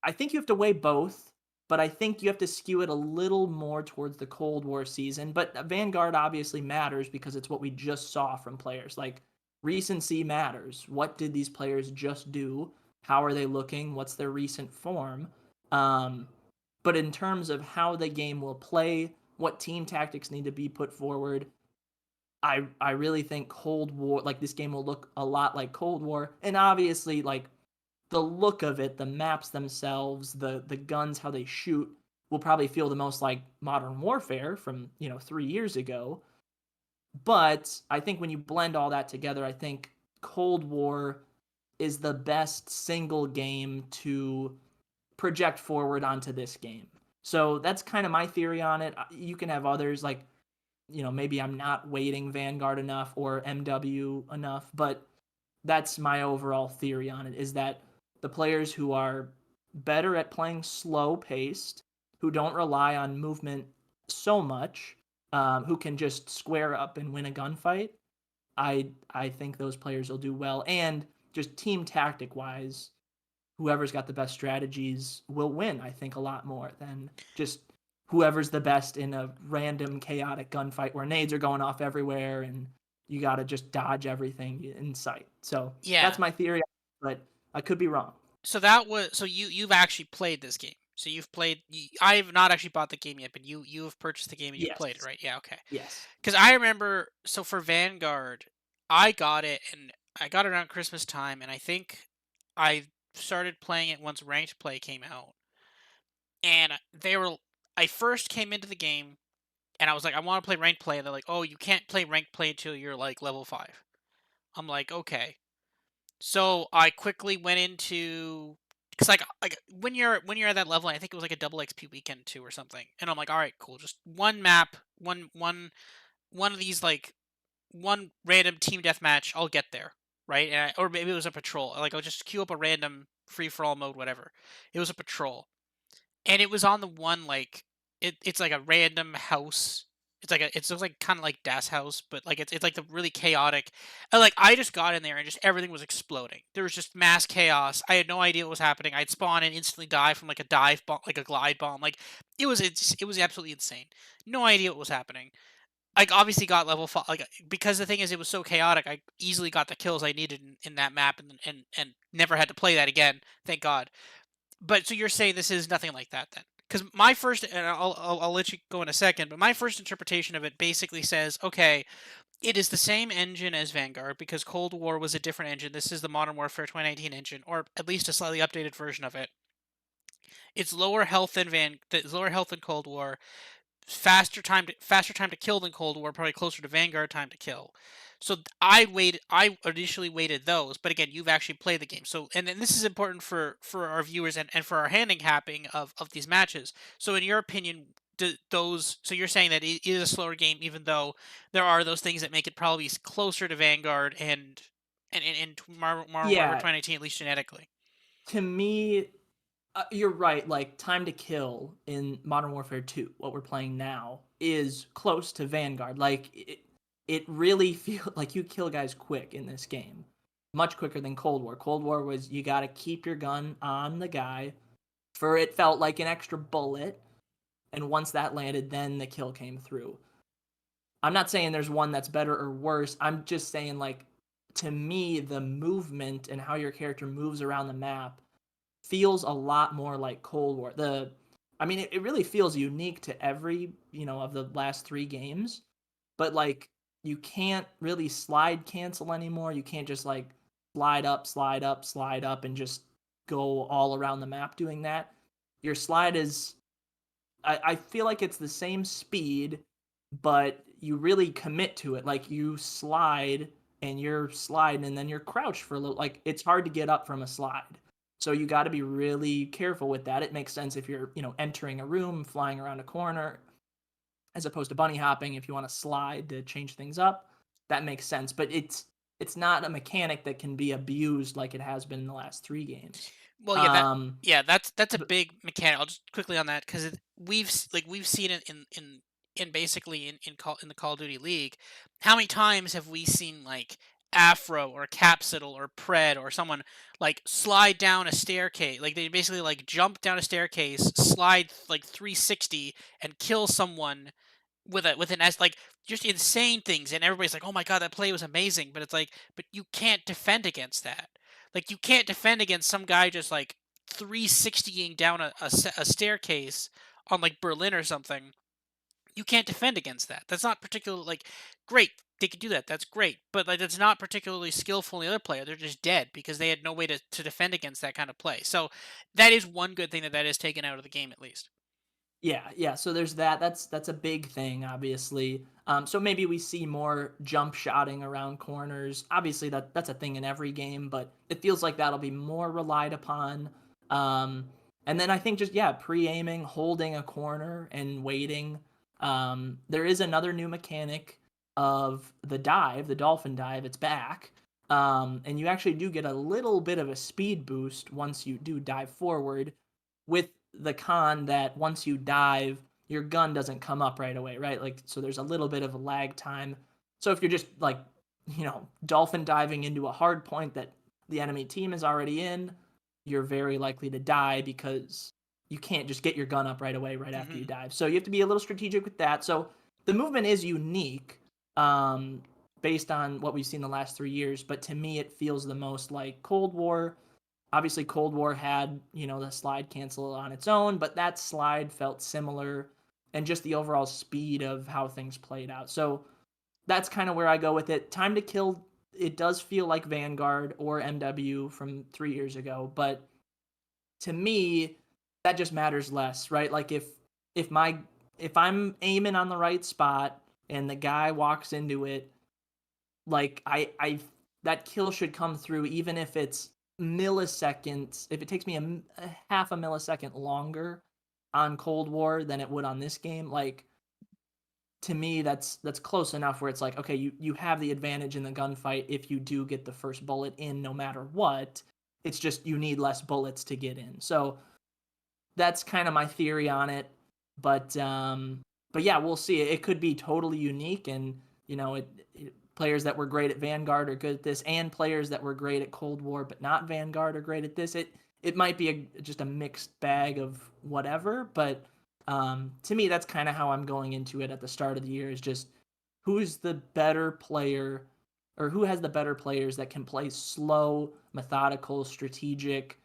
you have to weigh both, but I think you have to skew it a little more towards the Cold War season. But Vanguard obviously matters because it's what we just saw from players. Like recency matters. What did these players just do? How are they looking? What's their recent form? Um, but in terms of how the game will play, what team tactics need to be put forward, I really think Cold War, like this game will look a lot like Cold War. And obviously, like the look of it, the maps themselves, the guns, how they shoot, will probably feel the most like Modern Warfare from 3 years ago. But I think when you blend all that together, I think Cold War is the best single game to project forward onto this game. So that's kind of my theory on it. You can have others like, maybe I'm not weighting Vanguard enough or MW enough, but that's my overall theory on it is that the players who are better at playing slow paced, who don't rely on movement so much, who can just square up and win a gunfight, I think those players will do well. And just team tactic wise, whoever's got the best strategies will win, I think, a lot more than just whoever's the best in a random chaotic gunfight where nades are going off everywhere and you got to just dodge everything in sight. So Yeah. that's my theory, but I could be wrong. So that was so you've actually played this game. So you've played. I've not actually bought the game yet, but you have purchased the game and you've played it, Yes. right? Yeah. Okay. Yes. Because I remember. So for Vanguard, I got it and I got it around Christmas time, and I think I started playing it once ranked play came out, and they were. I first came into the game and I was like, I want to play ranked play, and they're like, oh, you can't play ranked play until you're like level 5. I'm like, okay. So I quickly went into because like when you're at that level, I think it was like a double XP weekend too or something, and I'm like, all right, cool, just one map, one of these like one random team deathmatch, I'll get there, right? Or maybe it was a patrol, like I'll just queue up a random free for all mode, whatever. It was a patrol, and it was on the one like it's like a random house. It's looks like kind of like Das House, but like it's like the really chaotic. And like I just got in there and just everything was exploding. There was just mass chaos. I had no idea what was happening. I'd spawn and instantly die from like a dive bomb, like a glide bomb. Like it was absolutely insane. No idea what was happening. Like obviously got level 5 like because the thing is it was so chaotic. I easily got the kills I needed in that map and never had to play that again. Thank God. But so you're saying this is nothing like that then? Because my first, and I'll let you go in a second, but my first interpretation of it basically says, okay, it is the same engine as Vanguard because Cold War was a different engine. This is the Modern Warfare 2019 engine, or at least a slightly updated version of it. It's lower health than it's lower health than Cold War, faster time to kill than Cold War, probably closer to Vanguard time to kill. So I initially weighted those, but again, you've actually played the game. So and this is important for our viewers and for our handicapping of these matches. So in your opinion, so you're saying that it is a slower game, even though there are those things that make it probably closer to Vanguard and Modern Warfare Yeah. 2019, at least genetically. To me, you're right. Like time to kill in Modern Warfare 2, what we're playing now, is close to Vanguard. Like it really feels like you kill guys quick in this game, much quicker than Cold War. Cold War was you got to keep your gun on the guy for it felt like an extra bullet, and once that landed, then the kill came through. I'm not saying there's one that's better or worse. I'm just saying like to me the movement and how your character moves around the map feels a lot more like Cold War. I mean, it really feels unique to every, of the last 3 games, but like you can't really slide cancel anymore. You can't just like slide up, slide up, slide up, and just go all around the map doing that. Your slide is, I feel like it's the same speed, but you really commit to it. Like you slide and you're sliding and then you're crouched for a little. Like it's hard to get up from a slide. So you got to be really careful with that. It makes sense if you're, entering a room, flying around a corner, as opposed to bunny hopping. If you want to slide to change things up, that makes sense. But it's not a mechanic that can be abused like it has been in the last 3 games. Well, Um, that's a but big mechanic. I'll just quickly on that because we've seen it in basically in the Call of Duty League. How many times have we seen like Afro or Capsidal or Pred or someone like slide down a staircase? Like they basically like jump down a staircase, slide like 360 and kill someone with an S like just insane things, and everybody's like, "Oh my god, that play was amazing," but it's like, but you can't defend against that. Like you can't defend against some guy just like 360ing down a staircase on like Berlin or something You can't defend against that. That's not particularly like great. They could do that. That's great. But like that's not particularly skillful in the other player. They're just dead because they had no way to defend against that kind of play. So that is one good thing that that is taken out of the game at least. Yeah, yeah. So there's that. That's a big thing, obviously. So maybe we see more jump shotting around corners. Obviously, that's a thing in every game, but it feels like that'll be more relied upon. Um, and then I think just yeah, pre-aiming, holding a corner, and waiting. There is another new mechanic of the dive, the dolphin dive. It's back, and you actually do get a little bit of a speed boost once you do dive forward with the con that once you dive, your gun doesn't come up right away, right? Like, so there's a little bit of a lag time. So if you're just like, dolphin diving into a hard point that the enemy team is already in, you're very likely to die because you can't just get your gun up right away right after you Hmm. dive. So you have to be a little strategic with that. So the movement is unique, um, based on what we've seen the last 3 years, but to me, it feels the most like Cold War. Obviously, Cold War had, the slide cancel on its own, but that slide felt similar and just the overall speed of how things played out. So that's kind of where I go with it. Time to Kill, it does feel like Vanguard or MW from 3 years ago, but to me, that just matters less, right? Like if my if I'm aiming on the right spot and the guy walks into it, like I that kill should come through even if it's milliseconds. If it takes me a half a millisecond longer on Cold War than it would on this game, like to me that's close enough where it's like okay, you have the advantage in the gunfight if you do get the first bullet in no matter what. It's just you need less bullets to get in. So that's kind of my theory on it. But yeah, we'll see. It could be totally unique, and players that were great at Vanguard are good at this, and players that were great at Cold War but not Vanguard are great at this. It might be just a mixed bag of whatever, but to me, that's kind of how I'm going into it at the start of the year. Is just who's the better player, or who has the better players that can play slow, methodical, strategic,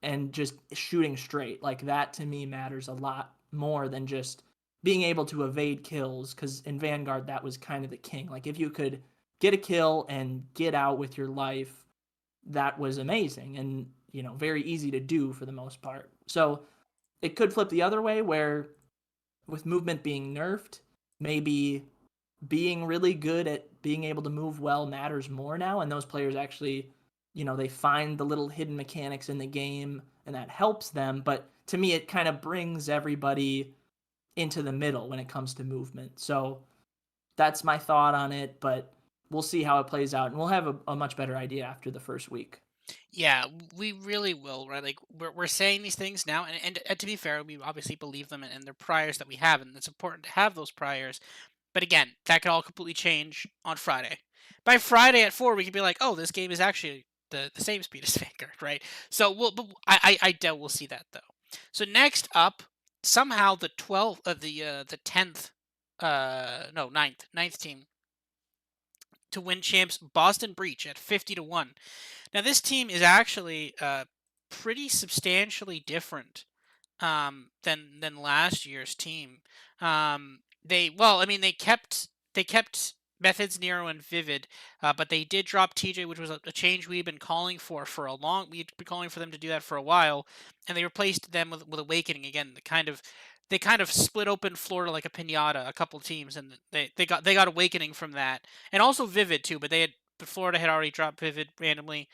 and just shooting straight. Like that to me matters a lot more than just being able to evade kills, because in Vanguard that was kind of the king. Like if you could get a kill and get out with your life, that was amazing and very easy to do for the most part. So it could flip the other way where with movement being nerfed, maybe being really good at being able to move well matters more now, and those players actually they find the little hidden mechanics in the game and that helps them. But to me it kind of brings everybody into the middle when it comes to movement. So that's my thought on it, but we'll see how it plays out and we'll have a much better idea after the first week. Yeah, we really will, right? Like we're saying these things now, and to be fair, we obviously believe them and they're priors that we have, and it's important to have those priors. But again, that could all completely change on Friday. By Friday at 4, we could be like, oh, this game is actually the same speed as Vanguard, right? So but I doubt we'll see that though. So next up, somehow the 12th, the 10th, no, ninth team to win champs, Boston Breach at 50-1. Now this team is actually pretty substantially different than last year's team. I mean, they kept Methods, Nero, and Vivid, but they did drop TJ, which was a change we've been calling for a long. We'd been calling for them to do that for a while, and they replaced them with Awakening again. They kind of split open Florida like a pinata, a couple teams, and they got Awakening from that, and also Vivid too. But Florida had already dropped Vivid randomly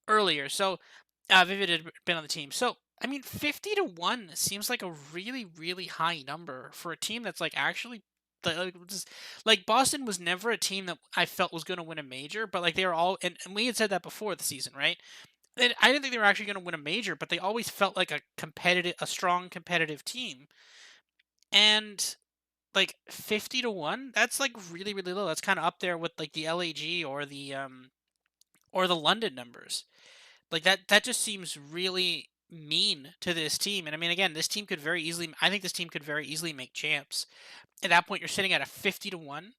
earlier, so Vivid had been on the team. So I mean, 50-1 seems like a really, really high number for a team that's like actually like Boston was never a team that I felt was going to win a major, but like they were all, and we had said that before the season, right? And I didn't think they were actually going to win a major, but they always felt like a strong competitive team. And like 50-1, that's like really, really low. That's kind of up there with like the LAG or the London numbers. Like that just seems really mean to this team. And I mean, again, this team could very easily. I think this team could very easily make champs. At that point, you're sitting at a 50-1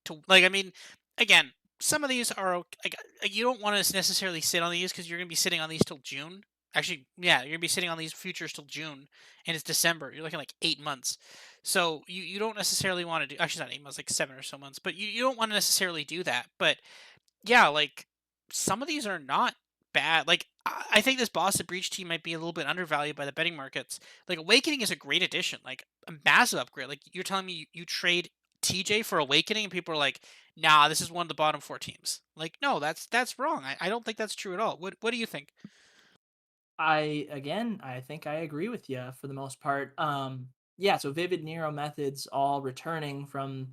to like. I mean, again, some of these are like you don't want to necessarily sit on these because you're going to be sitting on these till June. Actually, yeah, you're gonna be sitting on these futures till June, and it's December. You're looking like 8 months. So you don't necessarily want to do. Actually, not 8 months, like 7 or so months. But you don't want to necessarily do that. But yeah, like some of these are not bad. Like I think this Boston Breach team might be a little bit undervalued by the betting markets. Like Awakening is a great addition, like a massive upgrade. Like you're telling me you trade TJ for Awakening, and people are like, "Nah, this is one of the bottom four teams." Like, no, that's wrong. I don't think that's true at all. What do you think? I think I agree with you for the most part. Yeah, so Vivid Nero Methods all returning from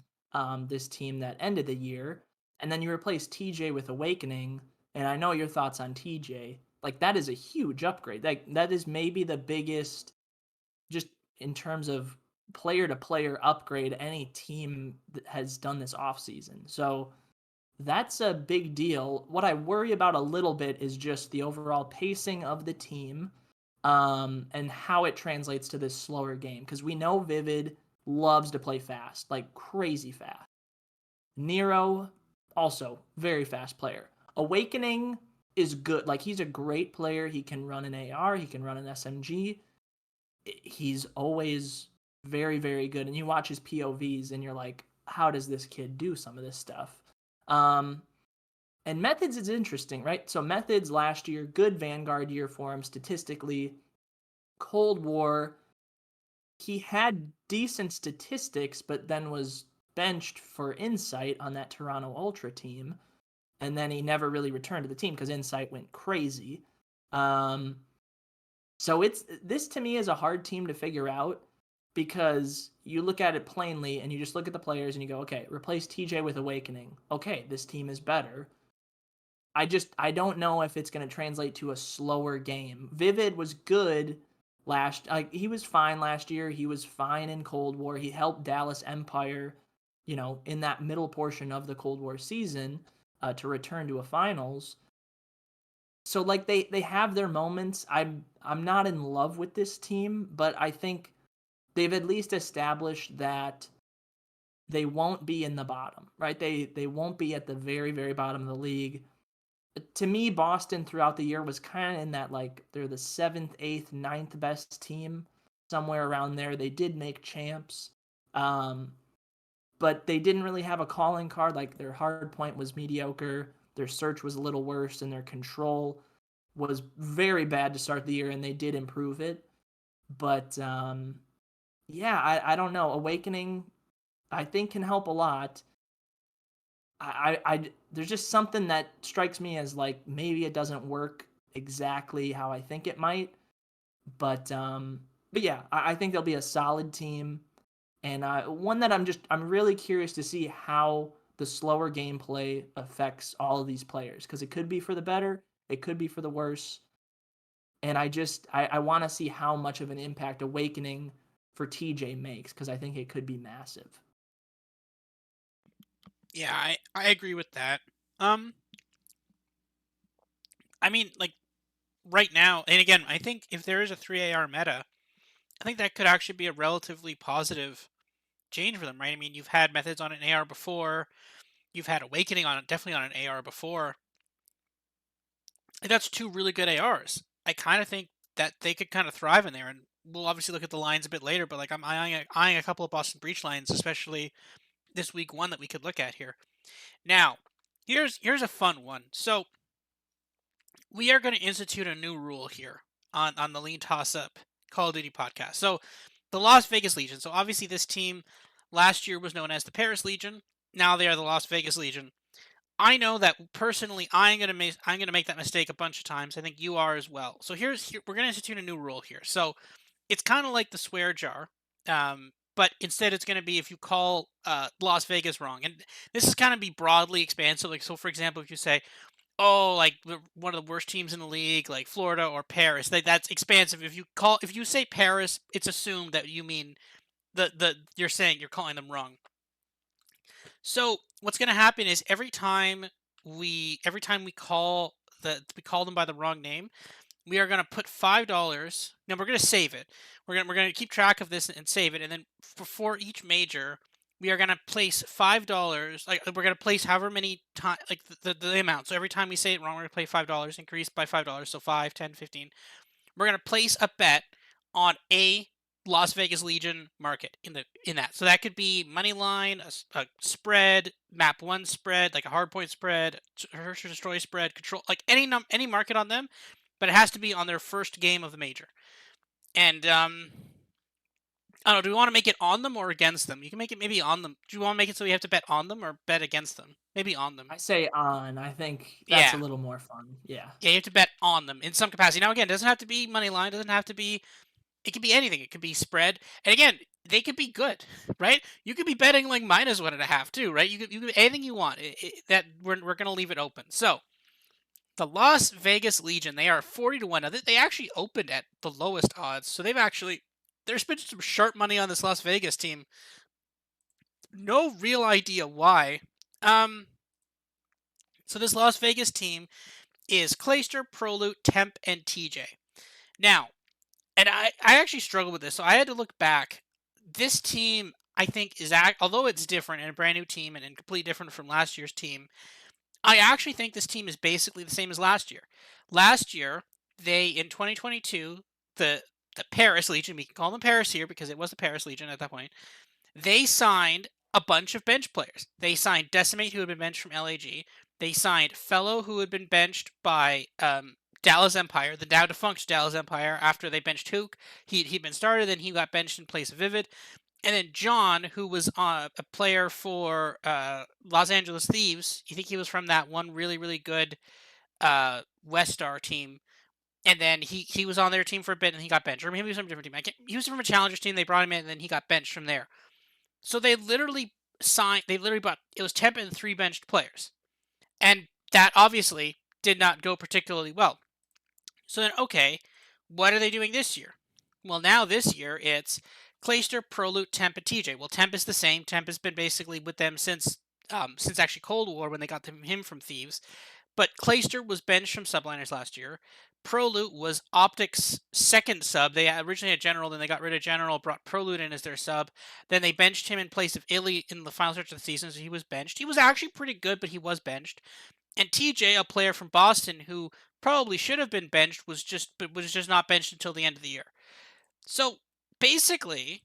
this team that ended the year, and then you replace TJ with Awakening, and I know your thoughts on TJ. Like that is a huge upgrade. That is maybe the biggest, just in terms of player to player upgrade any team that has done this offseason. So that's a big deal. What I worry about a little bit is just the overall pacing of the team, and how it translates to this slower game. Because we know Vivid loves to play fast, like crazy fast. Nero, also very fast player. Awakening is good. Like he's a great player. He can run an AR, he can run an SMG. He's always very, very good. And you watch his POVs and you're like, how does this kid do some of this stuff? Um, and Methods is interesting, right? So Methods last year, good Vanguard year for him statistically. Cold War, he had decent statistics, but then was benched for Insight on that Toronto Ultra team. And then he never really returned to the team because Insight went crazy. Um, so it's this to me is a hard team to figure out because you look at it plainly and you just look at the players and you go, okay, replace TJ with Awakening. Okay, this team is better. I don't know if it's going to translate to a slower game. Vivid was good he was fine last year. He was fine in Cold War. He helped Dallas Empire, in that middle portion of the Cold War season, to return to a finals. So like they have their moments. I'm not in love with this team, but I think they've at least established that they won't be in the bottom, right? They won't be at the very, very bottom of the league. To me, Boston throughout the year was kind of in that, like, they're the seventh, eighth, ninth best team, somewhere around there. They did make champs, um, but they didn't really have a calling card. Like their hard point was mediocre, their search was a little worse, and their control was very bad to start the year, and they did improve it. But yeah, I don't know. Awakening, I think, can help a lot. There's just something that strikes me as like maybe it doesn't work exactly how I think it might, but yeah, I think they'll be a solid team, and one that I'm really curious to see how the slower gameplay affects all of these players because it could be for the better, it could be for the worse, and I want to see how much of an impact Awakening for TJ makes because I think it could be massive. Yeah, I agree with that. Um, I mean, like right now, and again, I think if there is a 3 AR meta, I think that could actually be a relatively positive change for them, right? I mean, you've had methods on an AR before, you've had Awakening on definitely on an AR before. And that's two really good ARs. I kind of think that they could kind of thrive in there, and we'll obviously look at the lines a bit later. But like I'm eyeing a couple of Boston Breach lines, especially this week one that we could look at here. Now, here's a fun one. So we are going to institute a new rule here on the LeanTossup Call of Duty podcast. So the Las Vegas Legion. So obviously this team last year was known as the Paris Legion. Now they are the Las Vegas Legion. I know that personally I'm gonna make that mistake a bunch of times. I think you are as well. So we're gonna institute a new rule here. So it's kind of like the swear jar, but instead it's gonna be if you call Las Vegas wrong, and this is kind of be broadly expansive. Like so, for example, if you say, "Oh, like one of the worst teams in the league, like Florida or Paris," that's expansive. If you say Paris, it's assumed that you mean the you're saying you're calling them wrong. So what's going to happen is every time we call them by the wrong name, we are going to put $5. Now we're going to save it. We're going to keep track of this and save it, and then before each major, we are going to place $5. Like we're going to place however many times, like the amount. So every time we say it wrong, we're going to play $5, increase by $5. So 5, 10, 15. We're gonna place a bet on a Las Vegas Legion market in that. So that could be money line, a spread, map one spread, like a hard point spread, search or destroy spread, control, like any market on them, but it has to be on their first game of the major. And I don't know. Do we want to make it on them or against them? You can make it maybe on them. Do you want to make it so we have to bet on them or bet against them? Maybe on them. I say on. I think that's a Yeah. little more fun. Yeah. Yeah, you have to bet on them in some capacity. Now, again, it doesn't have to be money line. Doesn't have to be. It could be anything. It could be spread. And again, they could be good, right? You could be betting like -1.5 too, right? You could anything you want. That we're gonna leave it open. So the Las Vegas Legion, they are 40 to 1. Now they actually opened at the lowest odds, so there's been some sharp money on this Las Vegas team. No real idea why. Um, so this Las Vegas team is Clayster, Prolute, Temp, and TJ. Now, and I actually struggled with this, so I had to look back. This team, I think, although it's different and a brand new team and completely different from last year's team, I actually think this team is basically the same as last year. Last year, in 2022, the Paris Legion, we can call them Paris here because it was the Paris Legion at that point, they signed a bunch of bench players. They signed Decimate, who had been benched from LAG. They signed Fellow, who had been benched by Dallas Empire, the now defunct Dallas Empire, after they benched Hook. He'd been started, then he got benched in place of Vivid. And then John, who was a player for Los Angeles Thieves. You think he was from that one really, really good West Star team. And then he was on their team for a bit and he got benched. Or maybe he was from a different team. He was from a Challengers team. They brought him in and then he got benched from there. So they literally bought, it was Temp and 3 benched players. And that obviously did not go particularly well. So then, okay, what are they doing this year? Well, now this year it's Clayster, Prolute, Temp, and TJ. Well, Temp is the same. Temp has been basically with them since actually Cold War when they got him from Thieves. But Clayster was benched from Subliners last year. Prolute was Optic's second sub. They originally had General, then they got rid of General, brought Prolute in as their sub. Then they benched him in place of Illy in the final stretch of the season, so he was benched. He was actually pretty good, but he was benched. And TJ, a player from Boston who probably should have been benched, was just not benched until the end of the year. So basically,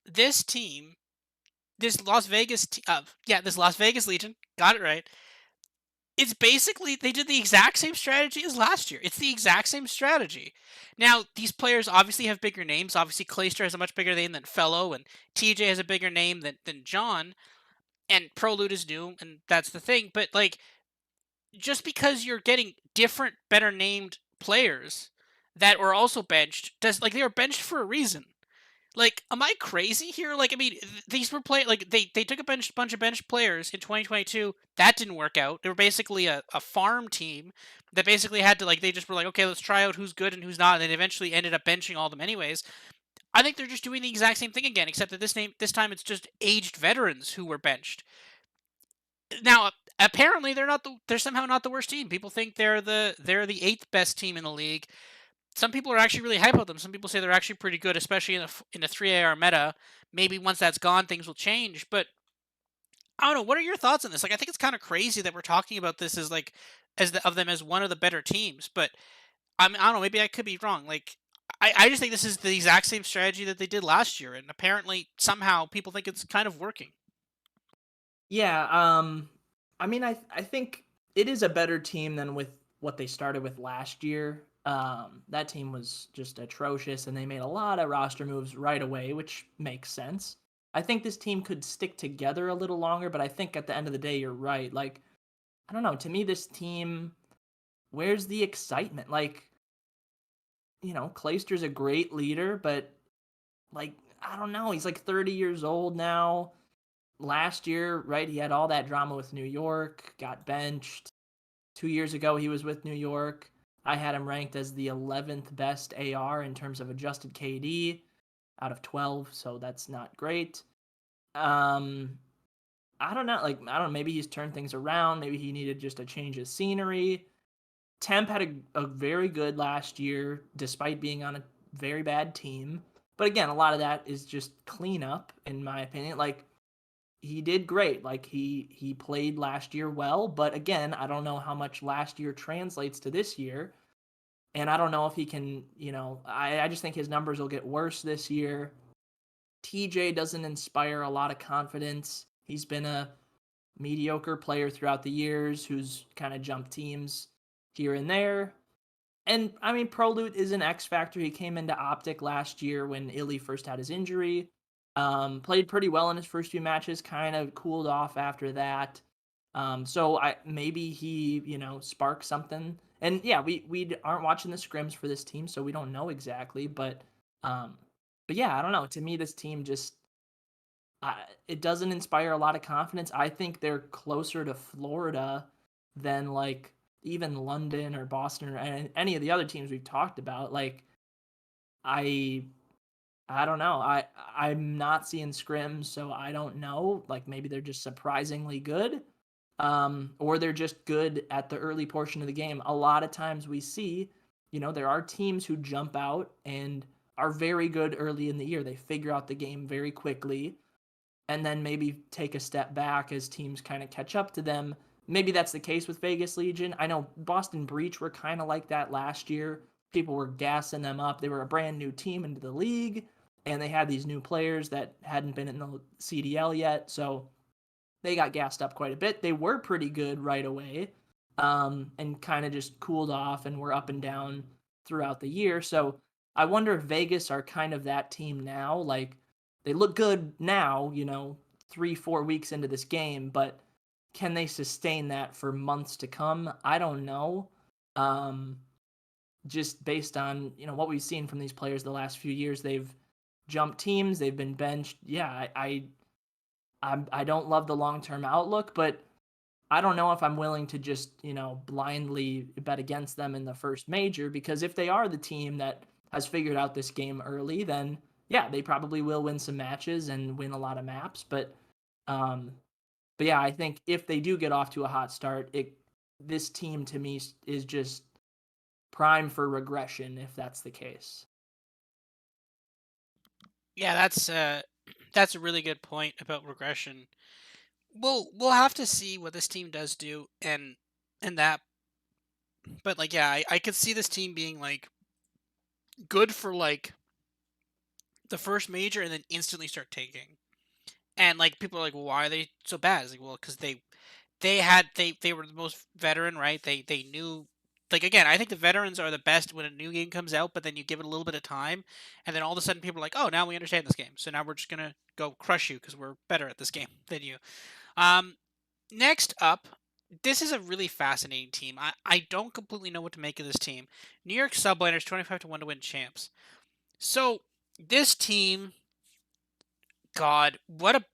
this team, this Las Vegas Legion, got it right, it's basically they did the exact same strategy as last year. It's the exact same strategy. Now, these players obviously have bigger names. Obviously, Clayster has a much bigger name than Fellow, and TJ has a bigger name than John, and Prolute is new, and that's the thing. But like, just because you're getting different, better named players that were also benched, does like they were benched for a reason. Like, am I crazy here? Like, I mean, these were they took a bunch of bench players in 2022. That didn't work out. They were basically a farm team that basically had to they just were like, okay, let's try out who's good and who's not, and then eventually ended up benching all of them anyways. I think they're just doing the exact same thing again, except that this time it's just aged veterans who were benched. Now, apparently they're somehow not the worst team. People think they're the eighth best team in the league. Some people are actually really hype about them. Some people say they're actually pretty good, especially in the 3AR meta. Maybe once that's gone, things will change. But I don't know. What are your thoughts on this? Like, I think it's kind of crazy that we're talking about this as of them as one of the better teams. But I don't know. Maybe I could be wrong. Like, I just think this is the exact same strategy that they did last year, and apparently somehow people think it's kind of working. Yeah, I mean, I think it is a better team than with what they started with last year. That team was just atrocious, and they made a lot of roster moves right away, which makes sense. I think this team could stick together a little longer, but I think at the end of the day, you're right. Like, I don't know. To me, this team, where's the excitement? Like, Clayster's a great leader, but like, I don't know. He's like 30 years old now. Last year, right, he had all that drama with New York, got benched. 2 years ago, he was with New York. I had him ranked as the 11th best AR in terms of adjusted KD out of 12, so that's not great. Um, I don't know. Like, I don't know. Maybe he's turned things around. Maybe he needed just a change of scenery. Temp had a very good last year, despite being on a very bad team. But again, a lot of that is just cleanup, in my opinion. Like, he did great. Like, he played last year well, but again, I don't know how much last year translates to this year. And I don't know if he can, I just think his numbers will get worse this year. TJ doesn't inspire a lot of confidence. He's been a mediocre player throughout the years who's kind of jumped teams here and there. And I mean, Prolute is an X factor. He came into Optic last year when Illy first had his injury. Played pretty well in his first few matches, kind of cooled off after that. So I maybe he sparks something. And yeah, we aren't watching the scrims for this team, so we don't know exactly. Um, but yeah, I don't know. To me, this team just it doesn't inspire a lot of confidence. I think they're closer to Florida than like even London or Boston or any of the other teams we've talked about. Like I I don't know. I'm not seeing scrims, so I don't know. Like maybe they're just surprisingly good. Or they're just good at the early portion of the game. A lot of times we see, there are teams who jump out and are very good early in the year. They figure out the game very quickly and then maybe take a step back as teams kind of catch up to them. Maybe that's the case with Vegas Legion. I know Boston Breach were kind of like that last year. People were gassing them up. They were a brand new team into the league, and they had these new players that hadn't been in the CDL yet. So they got gassed up quite a bit. They were pretty good right away, and kind of just cooled off and were up and down throughout the year. So I wonder if Vegas are kind of that team now. Like they look good now, 3, 4 weeks into this game, but can they sustain that for months to come? I don't know. Um, just based on what we've seen from these players the last few years, they've jumped teams, they've been benched. Yeah, I don't love the long term outlook, but I don't know if I'm willing to just, blindly bet against them in the first major because if they are the team that has figured out this game early, then yeah, they probably will win some matches and win a lot of maps. Um, but yeah, I think if they do get off to a hot start, this team to me is just prime for regression if that's the case. Yeah, that's a really good point about regression. We'll have to see what this team does do and that, but like yeah, I could see this team being like good for like the first major and then instantly start tanking. And like people are like, well, why are they so bad? It's like, well, because they were the most veteran, right? They knew, like, again, I think the veterans are the best when a new game comes out, but then you give it a little bit of time, and then all of a sudden people are like, oh, now we understand this game, so now we're just gonna go crush you because we're better at this game than you. Um, Next up, this is a really fascinating team. I don't completely know what to make of this team. New York Subliners 25-1 to win champs. So this team, God, what a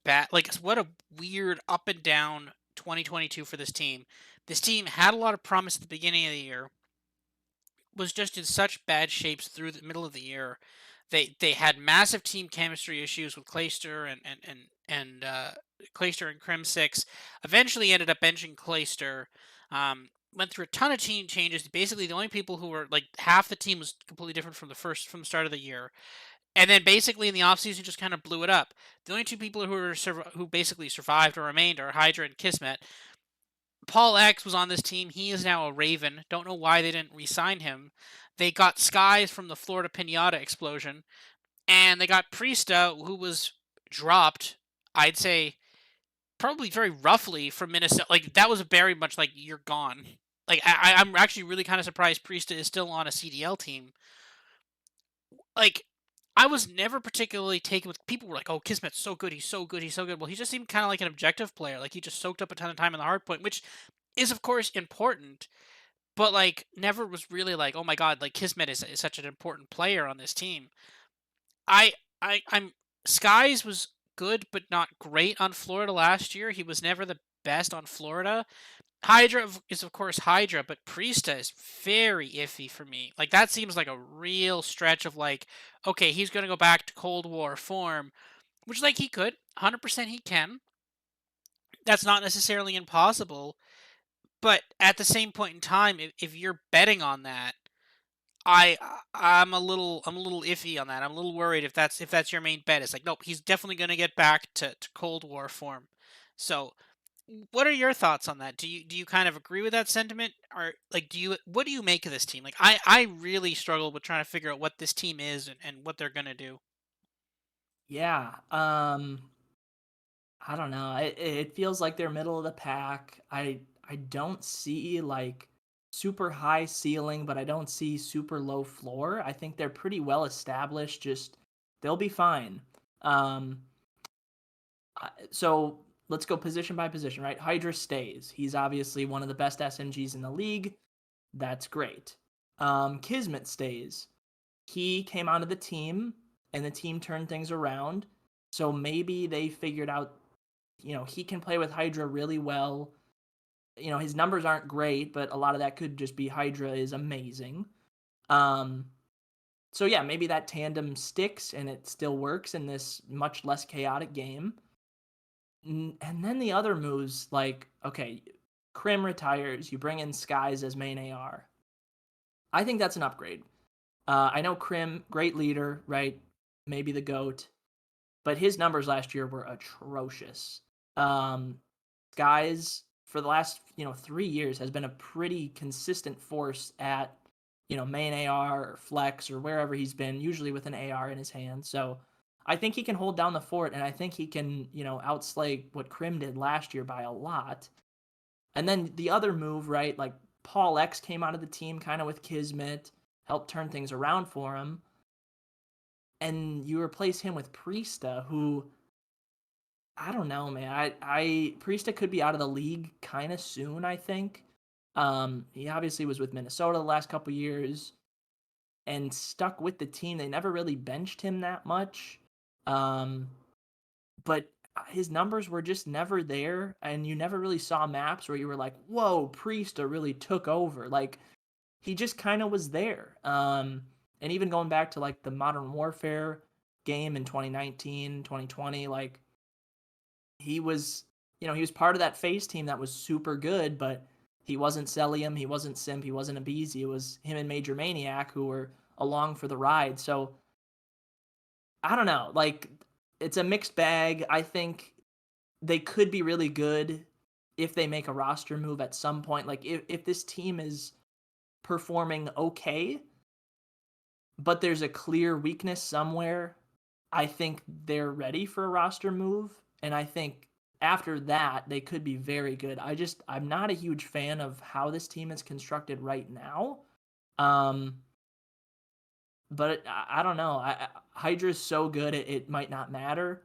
what a weird up and down 2022 for this team. This team had a lot of promise at the beginning of the year, was just in such bad shapes through the middle of the year. They had massive team chemistry issues with Clayster and Clayster and Crim6. Eventually ended up benching Clayster. Went through a ton of team changes. Basically, the only people who were like half the team was completely different from the start of the year. And then basically in the offseason just kind of blew it up. The only two people who basically survived or remained are Hydra and Kismet. Paul X was on this team. He is now a Raven. Don't know why they didn't re-sign him. They got Skies from the Florida Pinata explosion, and they got Priesta, who was dropped. I'd say probably very roughly from Minnesota. Like that was very much like you're gone. Like I'm actually really kind of surprised Priesta is still on a CDL team. Like I was never particularly taken with people were like, "Oh, Kismet's so good. He's so good. He's so good." Well, he just seemed kind of like an objective player. Like he just soaked up a ton of time in the hard point, which is of course important, but like never was really like, "Oh my god, like Kismet is such an important player on this team." I I'm Skies was good but not great on Florida last year. He was never the best on Florida. Hydra is of course Hydra, but Priesta is very iffy for me. Like that seems like a real stretch of like, okay, he's gonna go back to Cold War form, which like he could, 100% he can. That's not necessarily impossible, but at the same point in time, if you're betting on that, I I'm a little iffy on that. I'm a little worried if that's your main bet. It's like nope, he's definitely gonna get back to Cold War form. So what are your thoughts on that? Do you kind of agree with that sentiment, or like what do you make of this team? Like I really struggle with trying to figure out what this team is and what they're gonna do. Yeah. I don't know. It feels like they're middle of the pack. I don't see like super high ceiling, but I don't see super low floor. I think they're pretty well established. Just they'll be fine. Um, so let's go position by position, right? Hydra stays. He's obviously one of the best SMGs in the league. That's great. Kismet stays. He came onto the team, and the team turned things around. So maybe they figured out, he can play with Hydra really well. His numbers aren't great, but a lot of that could just be Hydra is amazing. Um, so yeah, maybe that tandem sticks and it still works in this much less chaotic game. And then the other moves, like, okay, Crim retires, you bring in Skies as main AR. I think that's an upgrade. I know Crim, great leader, right? Maybe the GOAT, but his numbers last year were atrocious. Skies for the last 3 years has been a pretty consistent force at main AR or flex or wherever he's been, usually with an AR in his hand. So I think he can hold down the fort, and I think he can outslay what Crim did last year by a lot. And then the other move, right? Like Paul X came out of the team kind of with Kismet, helped turn things around for him, and you replace him with Priesta, who I don't know, man. I Priesta could be out of the league kind of soon, I think. He obviously was with Minnesota the last couple years and stuck with the team. They never really benched him that much. Um, but his numbers were just never there, and you never really saw maps where you were like, "Whoa, Priesta really took over." Like he just kind of was there. And even going back to like the Modern Warfare game in 2019, 2020, like he was part of that FaZe team that was super good, but he wasn't Celium, he wasn't Simp, he wasn't Abizi. It was him and Major Maniac who were along for the ride. So I don't know. Like it's a mixed bag. I think they could be really good if they make a roster move at some point. Like if this team is performing okay, but there's a clear weakness somewhere, I think they're ready for a roster move. And I think after that, they could be very good. I'm not a huge fan of how this team is constructed right now. Um, but I don't know. Hydra's so good, it might not matter.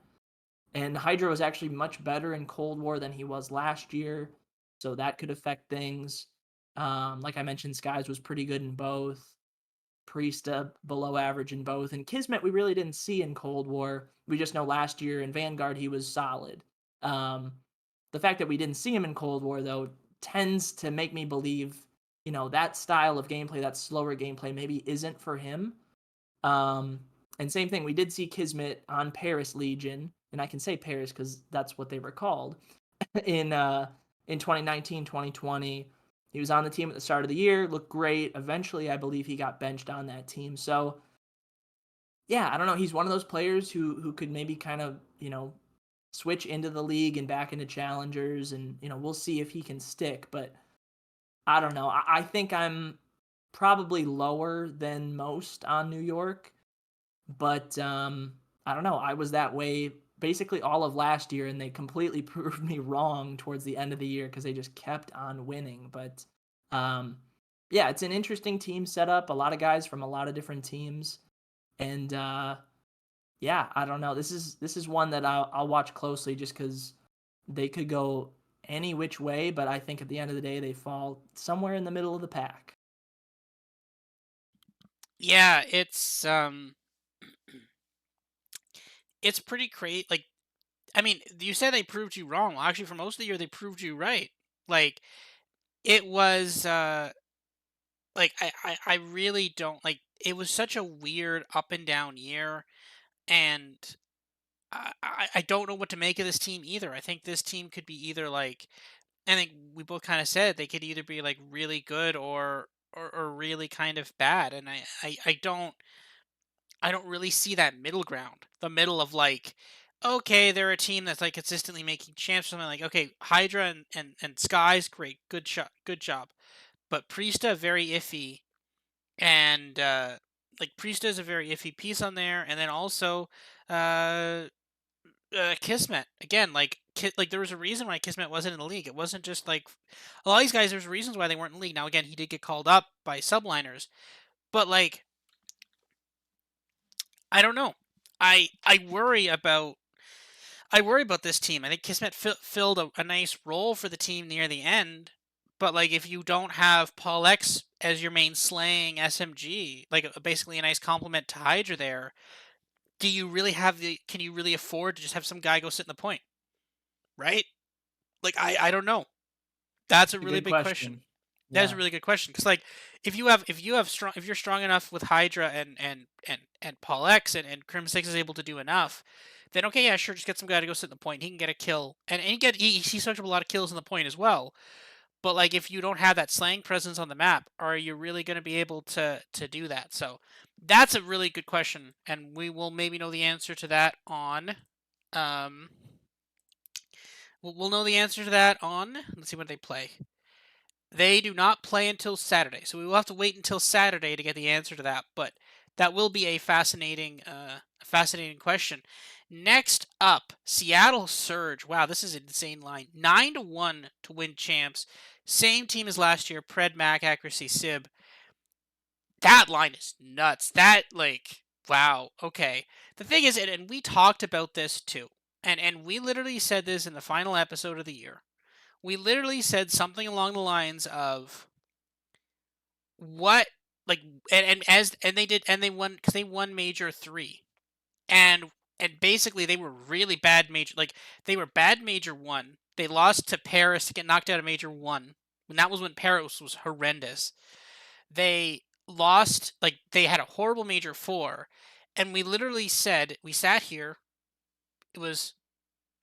And Hydra was actually much better in Cold War than he was last year. So that could affect things. Like I mentioned, Skies was pretty good in both. Priesta below average in both. And Kismet, we really didn't see in Cold War. We just know last year in Vanguard he was solid. Um, the fact that we didn't see him in Cold War, though, tends to make me believe, that style of gameplay, that slower gameplay, maybe isn't for him. Um, and same thing, we did see Kismet on Paris Legion, and I can say Paris because that's what they were called in 2019, 2020. He was on the team at the start of the year, looked great. Eventually, I believe he got benched on that team. So, yeah, I don't know. He's one of those players who could maybe kind of, switch into the league and back into challengers, and we'll see if he can stick. But I don't know. I think I'm probably lower than most on New York, but I don't know. I was that way basically all of last year, and they completely proved me wrong towards the end of the year because they just kept on winning. But um, yeah, it's an interesting team setup. A lot of guys from a lot of different teams, and yeah, I don't know. This is one that I'll watch closely just because they could go any which way, but I think at the end of the day they fall somewhere in the middle of the pack. Yeah, it's pretty crazy. Like, I mean, you said they proved you wrong. Well, actually, for most of the year, they proved you right. Like, it was, like I really don't like. It was such a weird up and down year, and I don't know what to make of this team either. I think this team could be either like, I think we both kind of said they could either be like really good or really kind of bad, and I don't really see that middle ground, the middle of like, okay, they're a team that's like consistently making champs. Something like, okay, Hydra and Skies, great, good shot, good job. But Priesta, very iffy, and like Priesta is a very iffy piece on there, and then also uh, Kismet again. Like there was a reason why Kismet wasn't in the league. It wasn't just like a lot of these guys. There's reasons why they weren't in the league. Now again, he did get called up by subliners, but like I don't know. I worry about this team. I think Kismet filled a nice role for the team near the end, but like if you don't have Paul X as your main slaying SMG, like basically a nice complement to Hydra there, do you really have the? Can you really afford to just have some guy go sit in the point, right? Like I don't know. That's a A really good big question. question. That is a Yeah. really good question because like if you have strong if you're strong enough with Hydra and Paul X and Crim Six is able to do enough, then okay, yeah, sure, just get some guy to go sit in the point. He can get a kill and he sucks up a lot of kills in the point as well. But like if you don't have that slang presence on the map, are you really going to be able to do that? So that's a really good question, and we will maybe know the answer to that on um we'll know the answer to that on, let's see when they play. They do not play until Saturday, so we will have to wait until Saturday to get the answer to that. But that will be a fascinating question. Next up, Seattle Surge. Wow, this is an insane line. 9-1 to win champs. Same team as last year. Pred, Mac, Accuracy, Sib. That line is nuts. That like, wow. Okay. The thing is, and we talked about this too, and we literally said this in the final episode of the year. We literally said something along the lines of what like and they did and they won because they won major three and basically they were really bad major like they were bad major one. They lost to Paris to get knocked out of major one, and that was when Paris was horrendous. They lost like they had a horrible major four, and we literally said we sat here. It was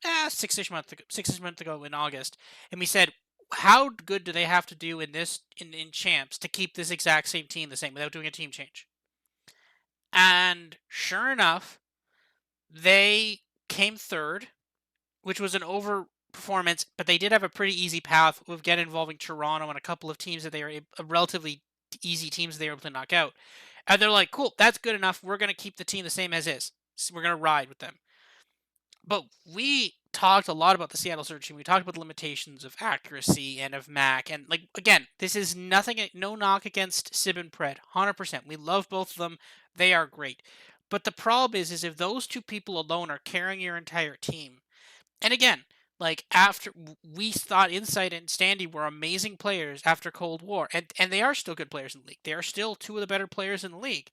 6-ish month ago in August, and we said, how good do they have to do in this in champs to keep this exact same team the same without doing a team change? And sure enough, they came third, which was an overperformance, but they did have a pretty easy path with get involving Toronto and a couple of teams that they were relatively easy teams they were able to knock out. And they're like, cool, that's good enough. We're going to keep the team the same as is. So we're going to ride with them. But we talked a lot about the Seattle Surge team. We talked about the limitations of accuracy and of Mac. And like again, this is nothing, no knock against Sib and Pred. 100%. We love both of them. They are great. But the problem is if those two people alone are carrying your entire team. And again, like after we thought Insight and Standy were amazing players after Cold War, and they are still good players in the league. They are still two of the better players in the league.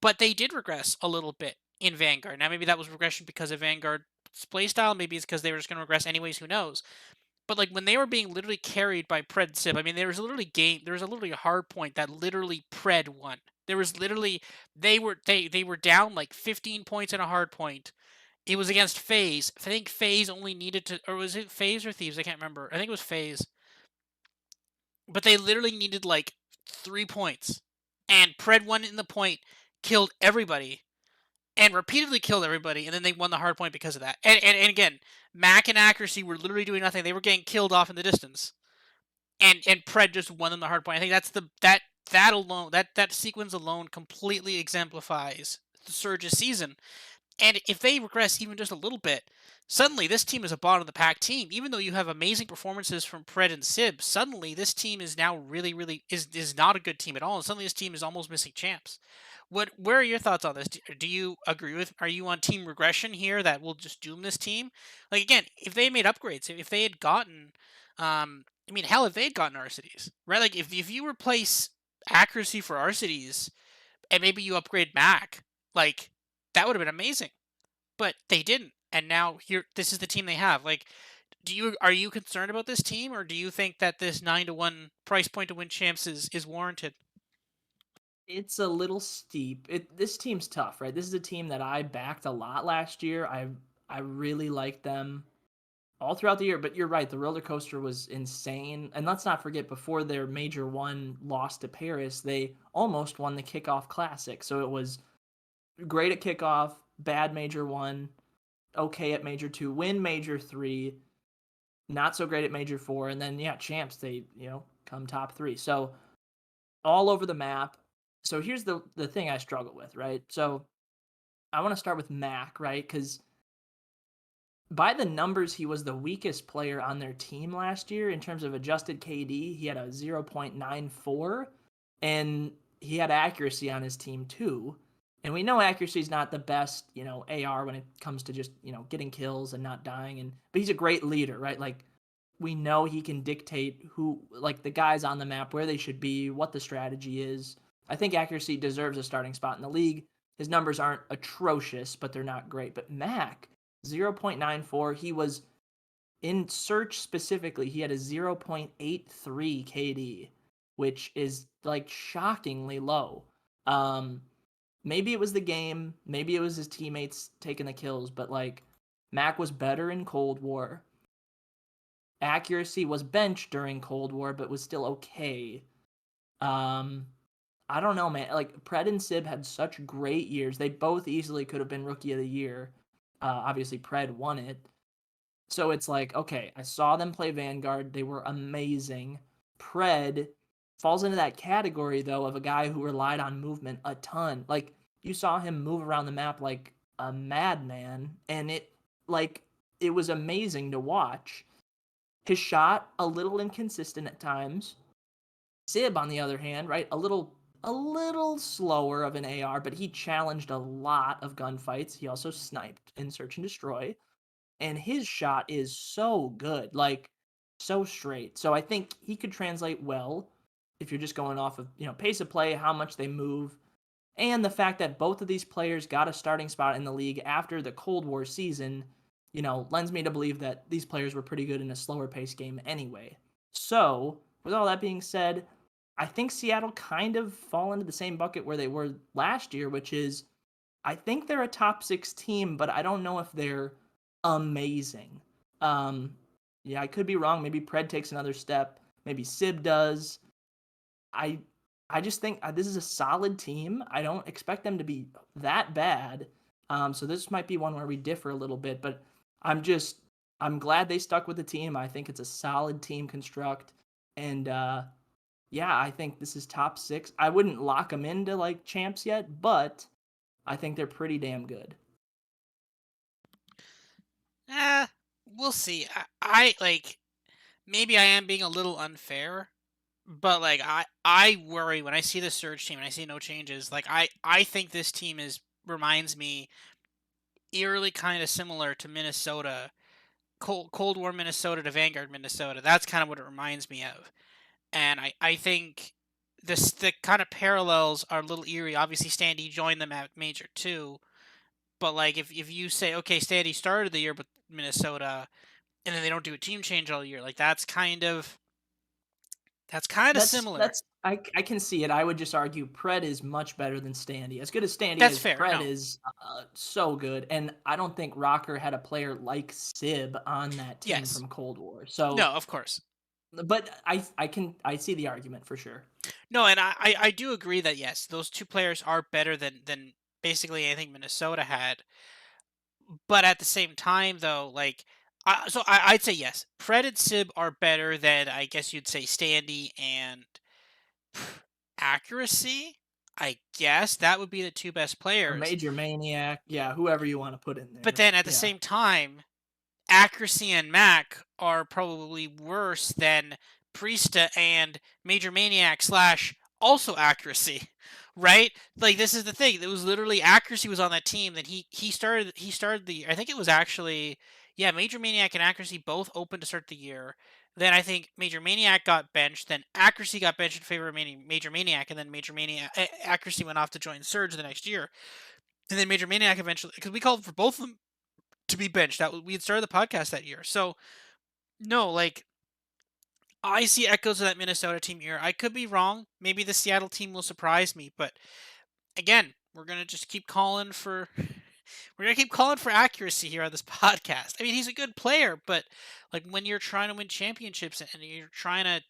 But they did regress a little bit in Vanguard. Now maybe that was regression because of Vanguard's playstyle. Maybe it's because they were just going to regress anyways. Who knows? But like when they were being literally carried by Pred and Sib, I mean, there was a literally a hard point that literally Pred won. There was literally they were down like 15 points in a hard point. It was against FaZe. I think FaZe only needed to, or was it FaZe or Thieves? I can't remember. I think it was FaZe. But they literally needed like 3 points, and Pred won in the point, killed everybody, and repeatedly killed everybody, and then they won the hard point because of that. And again, Mac and Accuracy were literally doing nothing. They were getting killed off in the distance, and Pred just won them the hard point. I think that's that alone that sequence alone completely exemplifies the Surge's season. And if they regress even just a little bit, suddenly this team is a bottom of the pack team. Even though you have amazing performances from Pred and Sib, suddenly this team is now really is not a good team at all. And suddenly this team is almost missing champs. Where are your thoughts on this? Do you agree with? Are you on team regression here that will just doom this team? Like again, if they made upgrades, if they had gotten, I mean, hell, if they had gotten Arcides, right? Like if you replace accuracy for Arcides and maybe you upgrade Mac, like that would have been amazing. But they didn't, and now here this is the team they have. Like, are you concerned about this team, or do you think that this 9-1 price point to win champs is warranted? It's a little steep. This team's tough, right? This is a team that I backed a lot last year. I really liked them all throughout the year, but you're right, the roller coaster was insane. And let's not forget, before their major one loss to Paris, they almost won the kickoff classic. So it was great at kickoff, bad major one, okay at Major 2, win Major 3, not so great at Major 4, and then, yeah, Champs, they, come top 3. So all over the map. So here's the thing I struggle with, right? So I want to start with Mac, right? Because by the numbers, he was the weakest player on their team last year in terms of adjusted KD. He had a 0.94, and he had accuracy on his team too. And we know accuracy is not the best, AR when it comes to just, getting kills and not dying. But he's a great leader, right? Like we know he can dictate who, like the guys on the map, where they should be, what the strategy is. I think accuracy deserves a starting spot in the league. His numbers aren't atrocious, but they're not great. But Mac, 0.94. He was in search specifically, he had a 0.83 KD, which is like shockingly low. Um, Maybe it was the game, maybe it was his teammates taking the kills, but like Mac was better in Cold War. Accuracy was benched during Cold War, but was still okay. Um, I don't know, man. Like Pred and Sib had such great years. They both easily could have been Rookie of the Year. Obviously, Pred won it. So it's like, okay, I saw them play Vanguard. They were amazing. Pred falls into that category, though, of a guy who relied on movement a ton. Like, you saw him move around the map like a madman, and like, it was amazing to watch. His shot, a little inconsistent at times. Sib, on the other hand, right, a little slower of an AR, but he challenged a lot of gunfights. He also sniped in Search and Destroy, and his shot is so good, like so straight. So I think he could translate well if you're just going off of, pace of play, how much they move, and the fact that both of these players got a starting spot in the league after the Cold War season, lends me to believe that these players were pretty good in a slower pace game anyway. So, with all that being said, I think Seattle kind of fall into the same bucket where they were last year, which is I think they're a top 6 team, but I don't know if they're amazing. Um, yeah, I could be wrong. Maybe Pred takes another step. Maybe Sib does. I I just think this is a solid team. I don't expect them to be that bad. So this might be one where we differ a little bit, but I'm just I'm glad they stuck with the team. I think it's a solid team construct, and yeah, I think this is top 6. I wouldn't lock them into like champs yet, but I think they're pretty damn good. Eh, we'll see. I like maybe I am being a little unfair, but like I worry when I see the Surge team and I see no changes. Like I think this team is reminds me eerily kind of similar to Minnesota, Cold War Minnesota to Vanguard Minnesota. That's kind of what it reminds me of. And I think the kind of parallels are a little eerie. Obviously, Standy joined them at Major 2, but like if you say okay, Standy started the year with Minnesota, and then they don't do a team change all year, like that's kind of That's similar. that's I can see it. I would just argue Pred is much better than Standy. As good as Standy That's is, fair. Pred No, is so good. And I don't think Rocker had a player like Sib on that team yes, from Cold War. So, no, of course, but I see the argument for sure. no, and I do agree that yes, those two players are better than basically anything Minnesota had. But at the same time, though, like, I'd say yes, Pred and Sib are better than I guess you'd say Standy and Accuracy. I guess that would be the two best Or players. Major Maniac, yeah, whoever you want to put in But there. then at the Yeah. same time, Accuracy and Mac are probably worse than Priesta and Major Maniac slash also Accuracy, right? Like this is the thing. It was literally Accuracy was on that team. Then he started the year. I think it was actually yeah Major Maniac and Accuracy both opened to start the year. Then I think Major Maniac got benched. Then Accuracy got benched in favor of Major Maniac, and then Major Maniac Accuracy went off to join Surge the next year. And then Major Maniac eventually, because we called for both of them to be benched. We had started the podcast that year. So no, like I see echoes of that Minnesota team here. I could be wrong. Maybe the Seattle team will surprise me, but again, we're gonna just keep calling for we're gonna keep calling for accuracy here on this podcast. I mean, he's a good player, but like when you're trying to win championships and you're trying to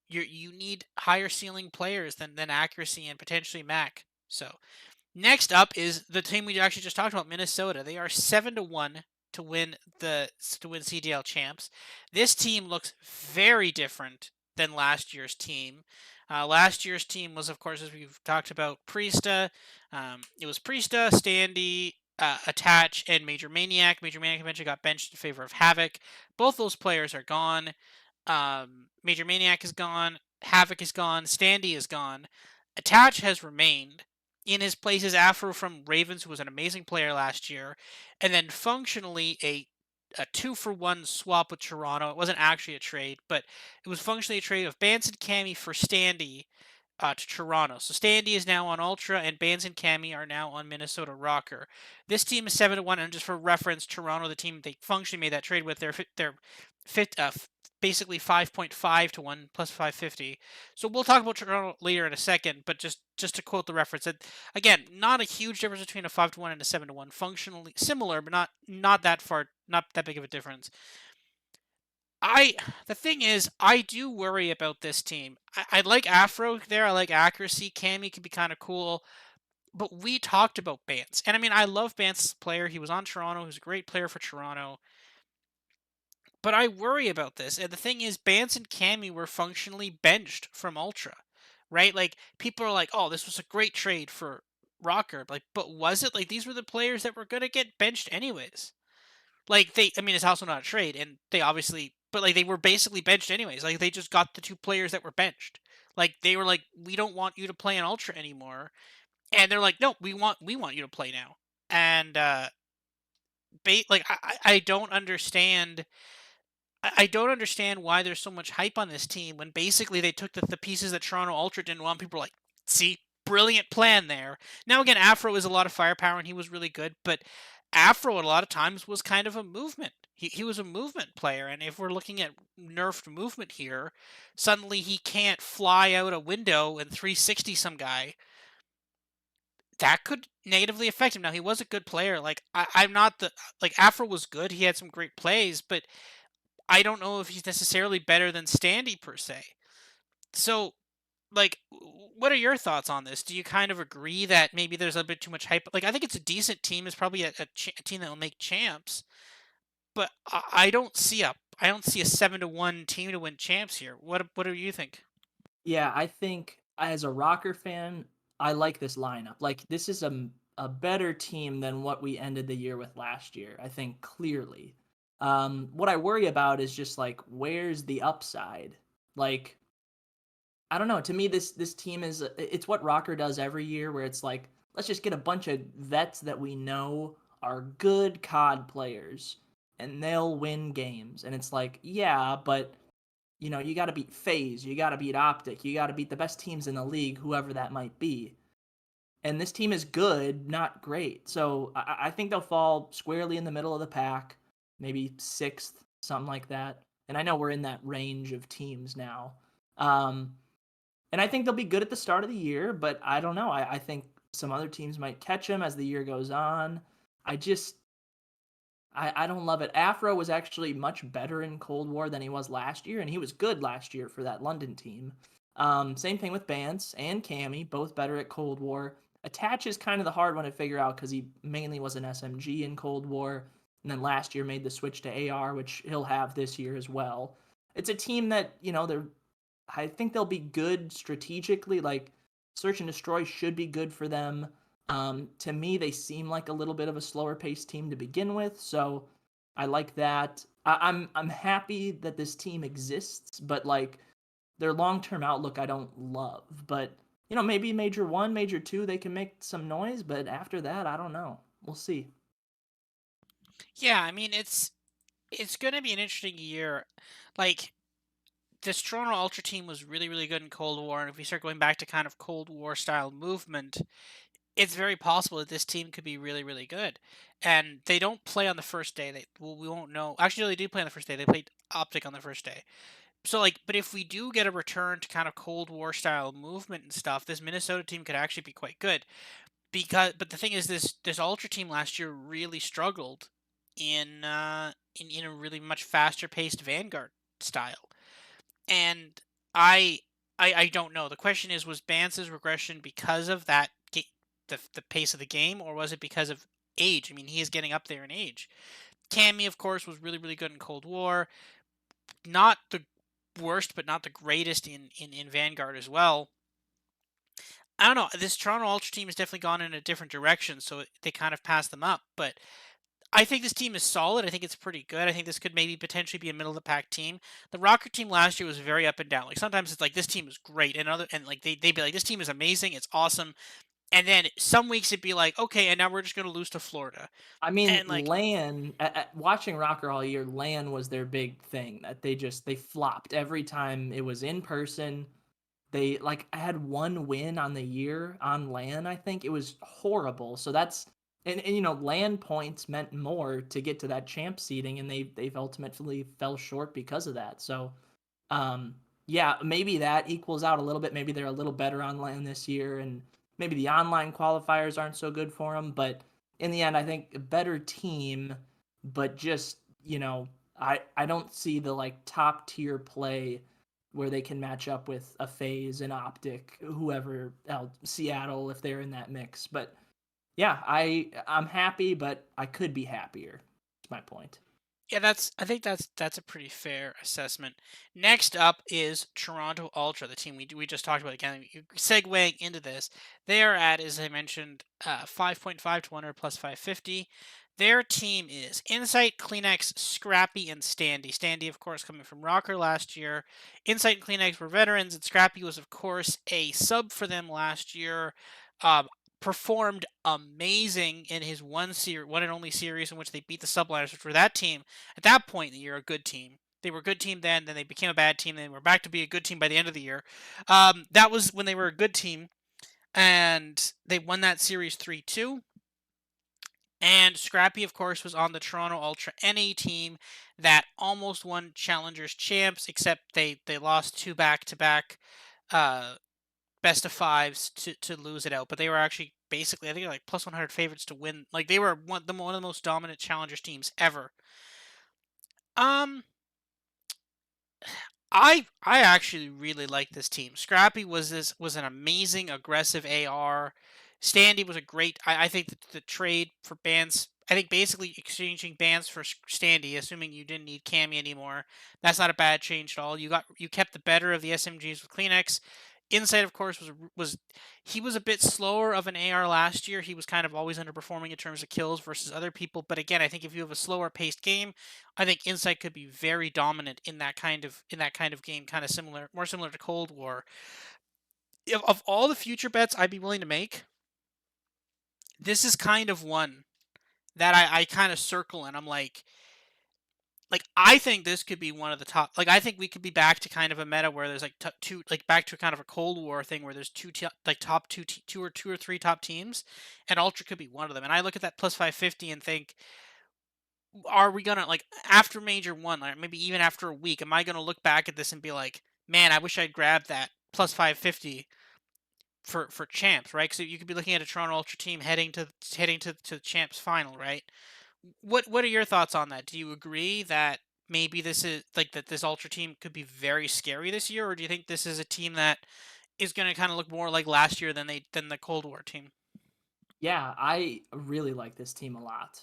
you need higher ceiling players than accuracy and potentially Mac. So next up is the team we actually just talked about, Minnesota. They are 7-1. to win CDL Champs. This team looks very different than last year's team. Last year's team was, of course, as we've talked about, Priesta. It was Priesta, Standy, Attach, and Major Maniac. Major Maniac eventually got benched in favor of Havoc. Both those players are gone. Major Maniac is gone. Havoc is gone. Standy is gone. Attach has remained. In his place is Afro from Ravens, who was an amazing player last year, and then functionally a 2-for-1 swap with Toronto. It wasn't actually a trade, but it was functionally a trade of Bance and Cammy for Standy to Toronto. So Standy is now on Ultra, and Bans and Cammy are now on Minnesota Rocker. This team is 7-1, and just for reference, Toronto, the team they functionally made that trade with, they're fit, basically 5.5 to 1 plus 550. So we'll talk about Toronto later in a second, but just to quote the reference, again, not a huge difference between a 5-1 and a 7-1. Functionally similar, but not that far, not that big of a difference. The thing is, I do worry about this team. I like Afro there. I like accuracy. Cammy can be kind of cool, but we talked about Bance, and I mean, I love Bance as a player. He was on Toronto. He was a great player for Toronto, but I worry about this. And the thing is, Bance and Cammy were functionally benched from Ultra, right? Like people are like, "Oh, this was a great trade for Rocker." Like, but was it? Like these were the players that were gonna get benched anyways. Like I mean, it's also not a trade, and they obviously, but like they were basically benched anyways. Like they just got the two players that were benched. Like they were like, we don't want you to play in Ultra anymore, and they're like, no, we want you to play now. And like I don't understand. I don't understand why there's so much hype on this team when basically they took the pieces that Toronto Ultra didn't want. People were like, see, brilliant plan there. Now again, Afro is a lot of firepower and he was really good, but Afro a lot of times was kind of a movement. He was a movement player, and if we're looking at nerfed movement here, suddenly he can't fly out a window and 360 some guy. That could negatively affect him. Now he was a good player. Like I'm not the like Afro was good. He had some great plays, but I don't know if he's necessarily better than Standy per se. So, like, what are your thoughts on this? Do you kind of agree that maybe there's a bit too much hype? Like, I think it's a decent team. It's probably a team that will make champs, but I don't see a 7-1 team to win champs here. What do you think? Yeah, I think as a Rocker fan, I like this lineup. Like this is a better team than what we ended the year with last year. I think clearly. What I worry about is just like where's the upside? Like I don't know. To me, this team is it's what Rocker does every year, where it's like let's just get a bunch of vets that we know are good COD players, and they'll win games. And it's like yeah, but you got to beat FaZe, you got to beat Optic, you got to beat the best teams in the league, whoever that might be. And this team is good, not great. So I think they'll fall squarely in the middle of the pack, maybe sixth, something like that. And I know we're in that range of teams now. Um, and I think they'll be good at the start of the year, but I don't know. I think some other teams might catch them as the year goes on. I just I don't love it. Afro was actually much better in Cold War than he was last year, and he was good last year for that London team. Same thing with Bance and Cammy, both better at Cold War. Attach is kind of the hard one to figure out because he mainly was an SMG in Cold War, and then last year made the switch to AR, which he'll have this year as well. It's a team that I think they'll be good strategically. Like Search and Destroy should be good for them. To me, they seem like a little bit of a slower paced team to begin with, so I like that. I'm happy that this team exists, but like their long term outlook, I don't love. But maybe Major One, Major Two, they can make some noise, but after that, I don't know. We'll see. Yeah, I mean it's going to be an interesting year. Like this Toronto Ultra team was really good in Cold War, and if we start going back to kind of Cold War style movement, it's very possible that this team could be really good. And they don't play on the first day. We won't know. Actually, no, they do play on the first day. They played Optic on the first day. So like, but if we do get a return to kind of Cold War style movement and stuff, this Minnesota team could actually be quite good. But the thing is, this Ultra team last year really struggled in a really much faster paced Vanguard style. And I, I don't know. The question is, was Bance's regression because of the pace of the game, or was it because of age? I mean, he is getting up there in age. Cammy, of course, was really, really good in Cold War. Not the worst, but not the greatest in Vanguard as well. I don't know. This Toronto Ultra team has definitely gone in a different direction, so they kind of passed them up. But I think this team is solid. I think it's pretty good. I think this could maybe potentially be a middle of the pack team. The Rocker team last year was very up and down. Like sometimes it's like this team is great, and like they'd be like this team is amazing, it's awesome, and then some weeks it'd be like okay, and now we're just gonna lose to Florida, I mean, and like LAN, watching Rocker all year, LAN was their big thing that they flopped every time it was in person. They like I had one win on the year on LAN, I think. It was horrible. So that's and LAN points meant more to get to that champ seeding, and they've ultimately fell short because of that. So um, yeah, maybe that equals out a little bit. Maybe they're a little better on LAN this year, and maybe the online qualifiers aren't so good for them. But in the end, I think a better team, but just I don't see the like top tier play where they can match up with a Phase and Optic, whoever else, Seattle if they're in that mix. But yeah, I'm happy, but I could be happier. That's my point. yeah, I think that's a pretty fair assessment. Next up is Toronto Ultra, the team we just talked about again. Segueing into this, they are at, as I mentioned, 5.5 to 100 plus 550. Their team is Insight, Kleenex, Scrappy, and Standy. Standy, of course, coming from Rocker last year. Insight and Kleenex were veterans, and Scrappy was, of course, a sub for them last year. Um, Performed amazing in his one and only series in which they beat the Subliners, which were that team at that point in the year a good team. They were a good team then they became a bad team, then they were back to be a good team by the end of the year. That was when they were a good team, and they won that series 3-2. And Scrappy, of course, was on the Toronto Ultra NA team that almost won Challengers Champs, except they lost two back to back best of fives to lose it out. But they were actually basically, I think, like plus 100 favorites to win. Like they were one of the most dominant Challengers teams ever. Um, I actually really like this team. Scrappy was an amazing aggressive AR. Standy was a great. I think the trade for bans. I think basically exchanging bans for Standy, assuming you didn't need Cammy anymore, that's not a bad change at all. You kept the better of the SMGs with Kleenex. Insight, of course, was he was a bit slower of an AR last year. He was kind of always underperforming in terms of kills versus other people. But again, I think if you have a slower paced game, I think Insight could be very dominant in that kind of game, kind of similar, more similar to Cold War. Of all the future bets I'd be willing to make, this is kind of one that I kind of circle and I'm like I think this could be one of the top. Like I think we could be back to kind of a meta where there's like two, like back to kind of a Cold War thing where there's like top two or three top teams, and Ultra could be one of them. And I look at that plus 550 and think, are we gonna like after Major One, like maybe even after a week, am I gonna look back at this and be like, man, I wish I'd grabbed that plus 550 for champs, right? Because you could be looking at a Toronto Ultra team heading to the champs final, right? What are your thoughts on that? Do you agree that maybe this is like that this Ultra team could be very scary this year, or do you think this is a team that is going to kind of look more like last year than the Cold War team? Yeah, I really like this team a lot.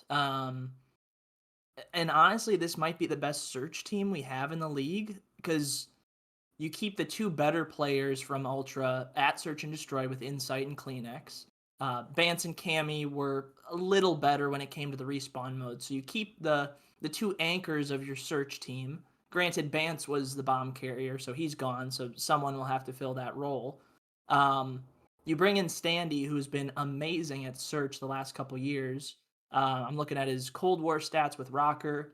And honestly, this might be the best search team we have in the league because you keep the two better players from Ultra at Search and Destroy with Insight and Kleenex. Bance and Cammy were a little better when it came to the respawn mode, so you keep the two anchors of your search team. Granted, Bance was the bomb carrier, so he's gone, so someone will have to fill that role. Um, you bring in Standy, who's been amazing at search the last couple years. I'm looking at his Cold War stats with Rocker.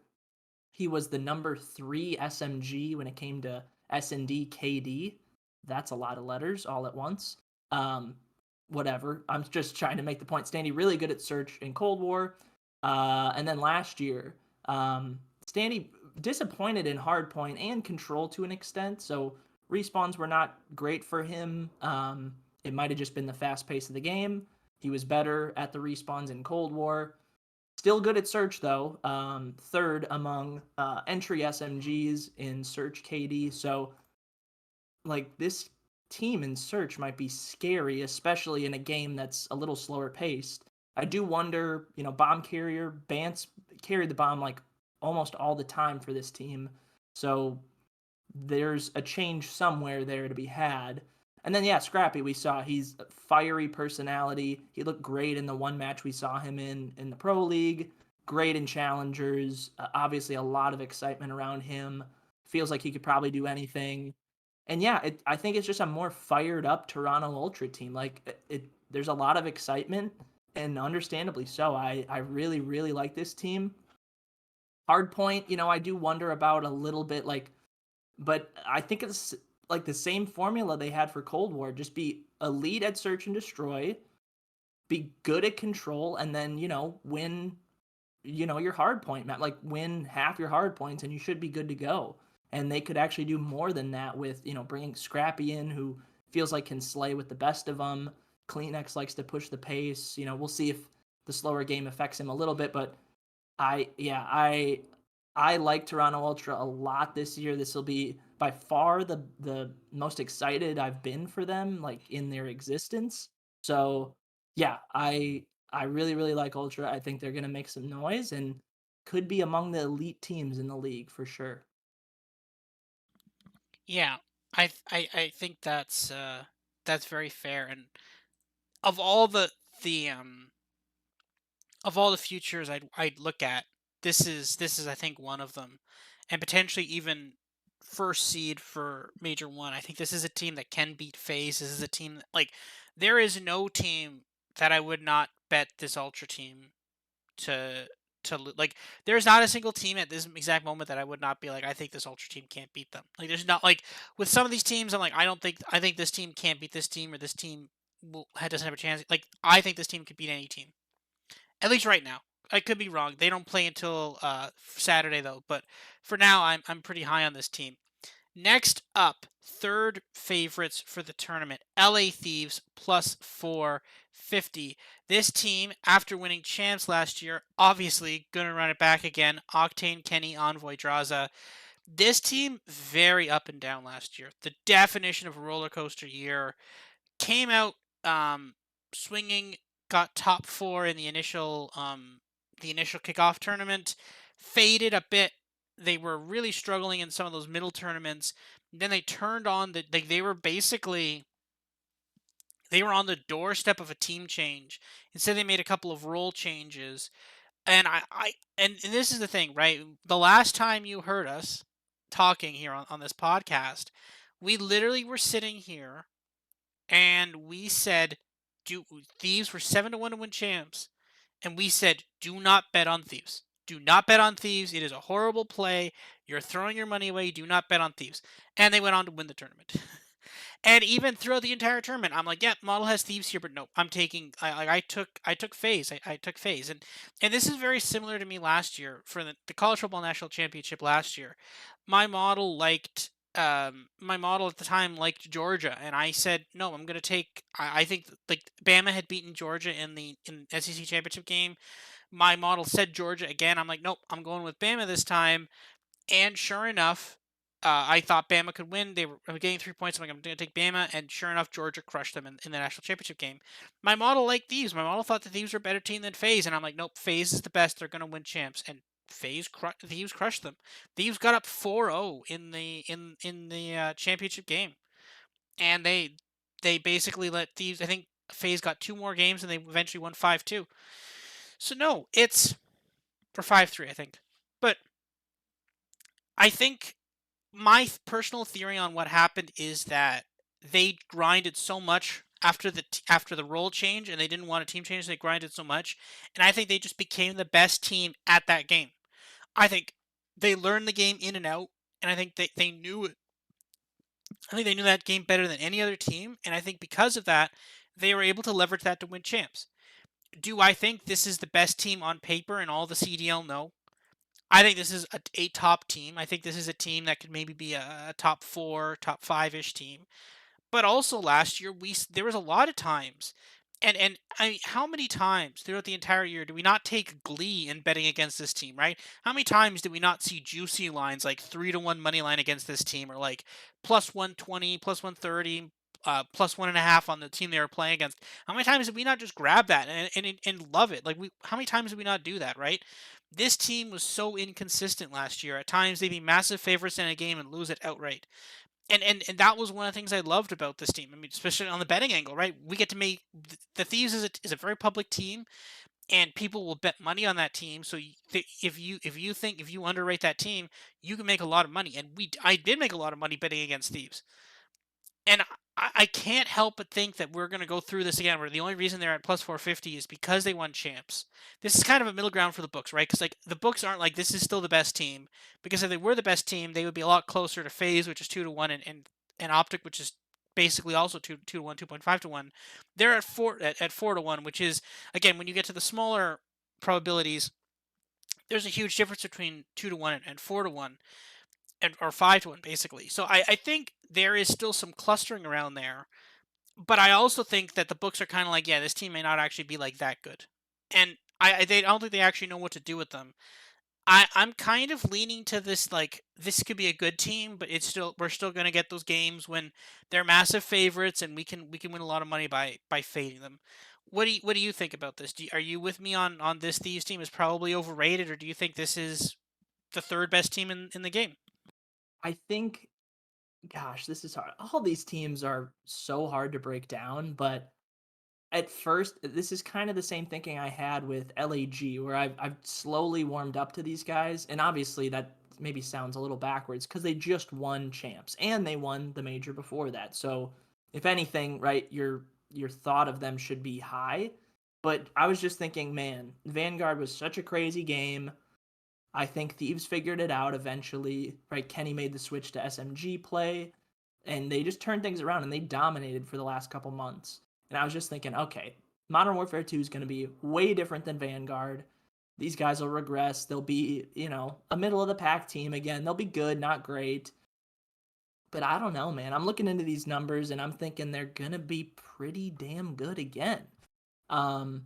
He was the number 3 SMG when it came to S&D KD. That's a lot of letters all at once. Um, Whatever. I'm just trying to make the point. Standy really good at search in Cold War. And then last year, Standy disappointed in hardpoint and control to an extent. So respawns were not great for him. It might have just been the fast pace of the game. He was better at the respawns in Cold War. Still good at search though. Third among entry SMGs in search KD. So like this team in search might be scary, especially in a game that's a little slower paced. I do wonder, bomb carrier Bance carried the bomb like almost all the time for this team. So there's a change somewhere there to be had. And then yeah, Scrappy, we saw he's a fiery personality. He looked great in the one match we saw him in the Pro League. Great in challengers. Obviously, a lot of excitement around him. Feels like he could probably do anything. And yeah, I think it's just a more fired up Toronto Ultra team. Like there's a lot of excitement, and understandably so. I really like this team. Hardpoint, I do wonder about a little bit, like, but I think it's like the same formula they had for Cold War. Just be elite at search and destroy, be good at control, and then win your hard point map, like win half your hard points and you should be good to go. And they could actually do more than that with bringing Scrappy in, who feels like can slay with the best of them. Kleenex likes to push the pace. We'll see if the slower game affects him a little bit, but I like Toronto Ultra a lot this year. This will be by far the most excited I've been for them, like in their existence. So yeah, I really like Ultra. I think they're gonna make some noise and could be among the elite teams in the league for sure. Yeah, I think that's very fair. And of all the of all the futures I'd look at, this is I think one of them, and potentially even first seed for Major One. I think this is a team that can beat FaZe. This is a team that, like, there is no team that I would not bet this Ultra team to like. There's not a single team at this exact moment that I would not be like, I think this Ultra team can't beat them. Like, there's not, like, with some of these teams I'm like, I think this team can't beat this team, or this team doesn't have a chance. Like, I think this team could beat any team, at least right now. I could be wrong. They don't play until Saturday though, but for now I'm pretty high on this team. Next up, third favorites for the tournament, LA Thieves plus 450. This team, after winning champs last year, obviously going to run it back again. Octane, Kenny, Envoy, Draza. This team, very up and down last year. The definition of a roller coaster year. Came out swinging, got top four in the initial kickoff tournament, faded a bit. They were really struggling in some of those middle tournaments. Then they turned on they were basically, they were on the doorstep of a team change. Instead, they made a couple of role changes. And and this is the thing, right? The last time you heard us talking here on this podcast, we literally were sitting here and we said, "Do Thieves were 7-1 to win champs?" And we said, "Do not bet on Thieves. Do not bet on Thieves. It is a horrible play. You're throwing your money away. Do not bet on Thieves." And they went on to win the tournament. And even throughout the entire tournament, I'm like, "Yeah, model has Thieves here, but no, I'm taking. I took FaZe. I took FaZe." And this is very similar to me last year for the College Football National Championship last year. My model liked my model at the time liked Georgia, and I said, no, I'm gonna take. I think like Bama had beaten Georgia in the SEC championship game. My model said Georgia again. I'm like, nope, I'm going with Bama this time. And sure enough, I thought Bama could win. They were getting 3 points. I'm like, I'm going to take Bama. And sure enough, Georgia crushed them in the national championship game. My model liked these. My model thought that these were a better team than FaZe. And I'm like, nope, FaZe is the best. They're going to win champs. And Thieves crushed them. Thieves got up 4-0 in the championship game. And they basically let Thieves, I think FaZe got two more games and they eventually won 5-2. So no, it's for 5-3, I think. But I think my personal theory on what happened is that they grinded so much after after the role change, and they didn't want a team change. So they grinded so much, and I think they just became the best team at that game. I think they learned the game in and out, and I think they knew it. I think they knew that game better than any other team, and I think because of that, they were able to leverage that to win champs. Do I think this is the best team on paper in all the CDL? No. I think this is a top team. I think this is a team that could maybe be a top four, top five ish team. But also last year, there was a lot of times, and I mean, how many times throughout the entire year do we not take glee in betting against this team, right? How many times did we not see juicy lines like 3-1 money line against this team, or like plus 120, plus 130, plus 1.5 on the team they were playing against? How many times did we not just grab that and love it? Like, how many times did we not do that, right? This team was so inconsistent last year. At times they'd be massive favorites in a game and lose it outright. And that was one of the things I loved about this team. I mean, especially on the betting angle, right? We get to make the Thieves is a very public team, and people will bet money on that team. So if you underrate that team, you can make a lot of money. And I did make a lot of money betting against Thieves. And I can't help but think that we're going to go through this again. Where the only reason they're at plus 450 is because they won champs. This is kind of a middle ground for the books, right? Because like the books aren't like this is still the best team. Because if they were the best team, they would be a lot closer to Phase, which is 2-1, and Optic, which is basically also 2-1, 2.5-1. They're at 4-1, which is again when you get to the smaller probabilities, there's a huge difference between 2-1 and 4-1 or 5-1 basically. So I think there is still some clustering around there, but I also think that the books are kind of like, yeah, this team may not actually be like that good, and I don't think they actually know what to do with them. I'm kind of leaning to this like this could be a good team, but we're still gonna get those games when they're massive favorites and we can win a lot of money by fading them. What do you think about this? Are you with me on this Thieves team is probably overrated, or do you think this is the third best team in the game? I think, gosh, this is hard. All these teams are so hard to break down, but at first, this is kind of the same thinking I had with LAG, where I've slowly warmed up to these guys, and obviously that maybe sounds a little backwards because they just won champs and they won the major before that. So, if anything, right, your thought of them should be high. But I was just thinking, man, Vanguard was such a crazy game. I think Thieves figured it out eventually. Right, Kenny made the switch to SMG play, and they just turned things around and they dominated for the last couple months. And I was just thinking, okay, Modern Warfare 2 is going to be way different than Vanguard. These guys will regress. They'll be, a middle of the pack team again. They'll be good, not great. But I don't know, man. I'm looking into these numbers and I'm thinking they're going to be pretty damn good again. Um,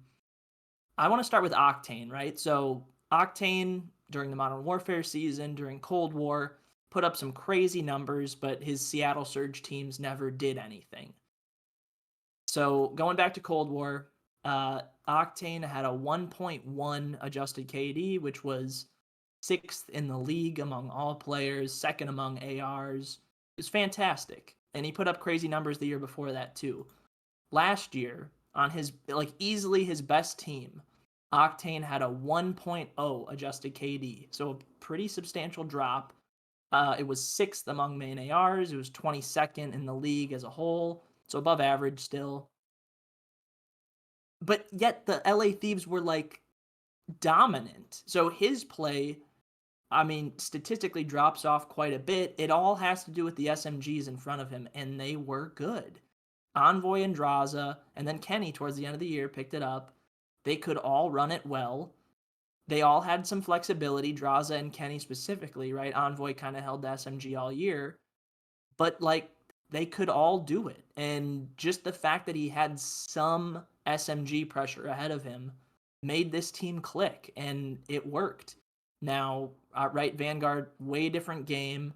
I want to start with Octane, right? So Octane during the Modern Warfare season, during Cold War, put up some crazy numbers, but his Seattle Surge teams never did anything. So going back to Cold War, Octane had a 1.1 adjusted KD, which was sixth in the league among all players, second among ARs. It was fantastic. And he put up crazy numbers the year before that too. Last year, on his easily his best team, Octane had a 1.0 adjusted KD, so a pretty substantial drop. It was sixth among main ARs. It was 22nd in the league as a whole, so above average still. But yet the LA Thieves were dominant. So his play, I mean, statistically drops off quite a bit. It all has to do with the SMGs in front of him, and they were good. Envoy and Draza, and then Kenny towards the end of the year picked it up. They could all run it well. They all had some flexibility, Draza and Kenny specifically, right? Envoy kind of held the SMG all year, but they could all do it. And just the fact that he had some SMG pressure ahead of him made this team click, and it worked. Now, right, Vanguard, way different game,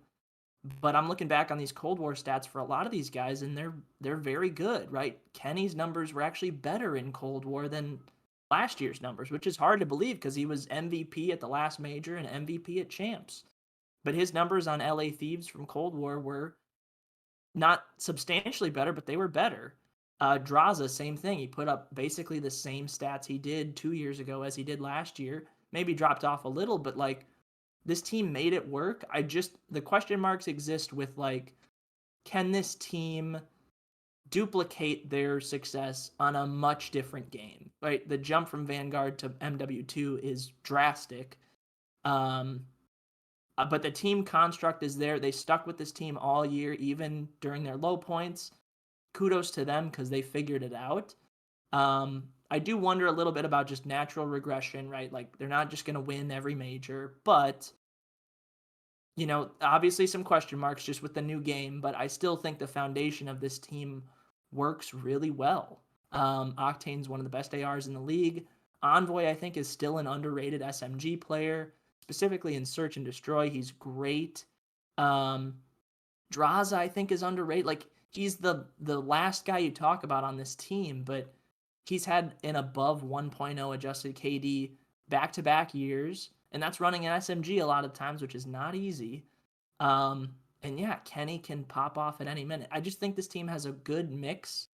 but I'm looking back on these Cold War stats for a lot of these guys, and they're very good, right? Kenny's numbers were actually better in Cold War than last year's numbers, which is hard to believe because he was MVP at the last major and MVP at champs. But his numbers on LA Thieves from Cold War were not substantially better, but they were better. Draza, same thing. He put up basically the same stats he did 2 years ago as he did last year. Maybe dropped off a little, but this team made it work. The question marks exist with can this team duplicate their success on a much different game? Right, the jump from Vanguard to MW2 is drastic. But the team construct is there. They stuck with this team all year, even during their low points. Kudos to them because they figured it out. I do wonder a little bit about just natural regression, right? They're not just going to win every major, but obviously some question marks just with the new game, but I still think the foundation of this team works really well. Octane's one of the best ARs in the league. Envoy, I think, is still an underrated SMG player, specifically in Search and Destroy. He's great. Draza, I think, is underrated. He's the last guy you talk about on this team, but he's had an above 1.0 adjusted KD back-to-back years, and that's running an SMG a lot of times, which is not easy. And yeah, Kenny can pop off at any minute. I just think this team has a good mix,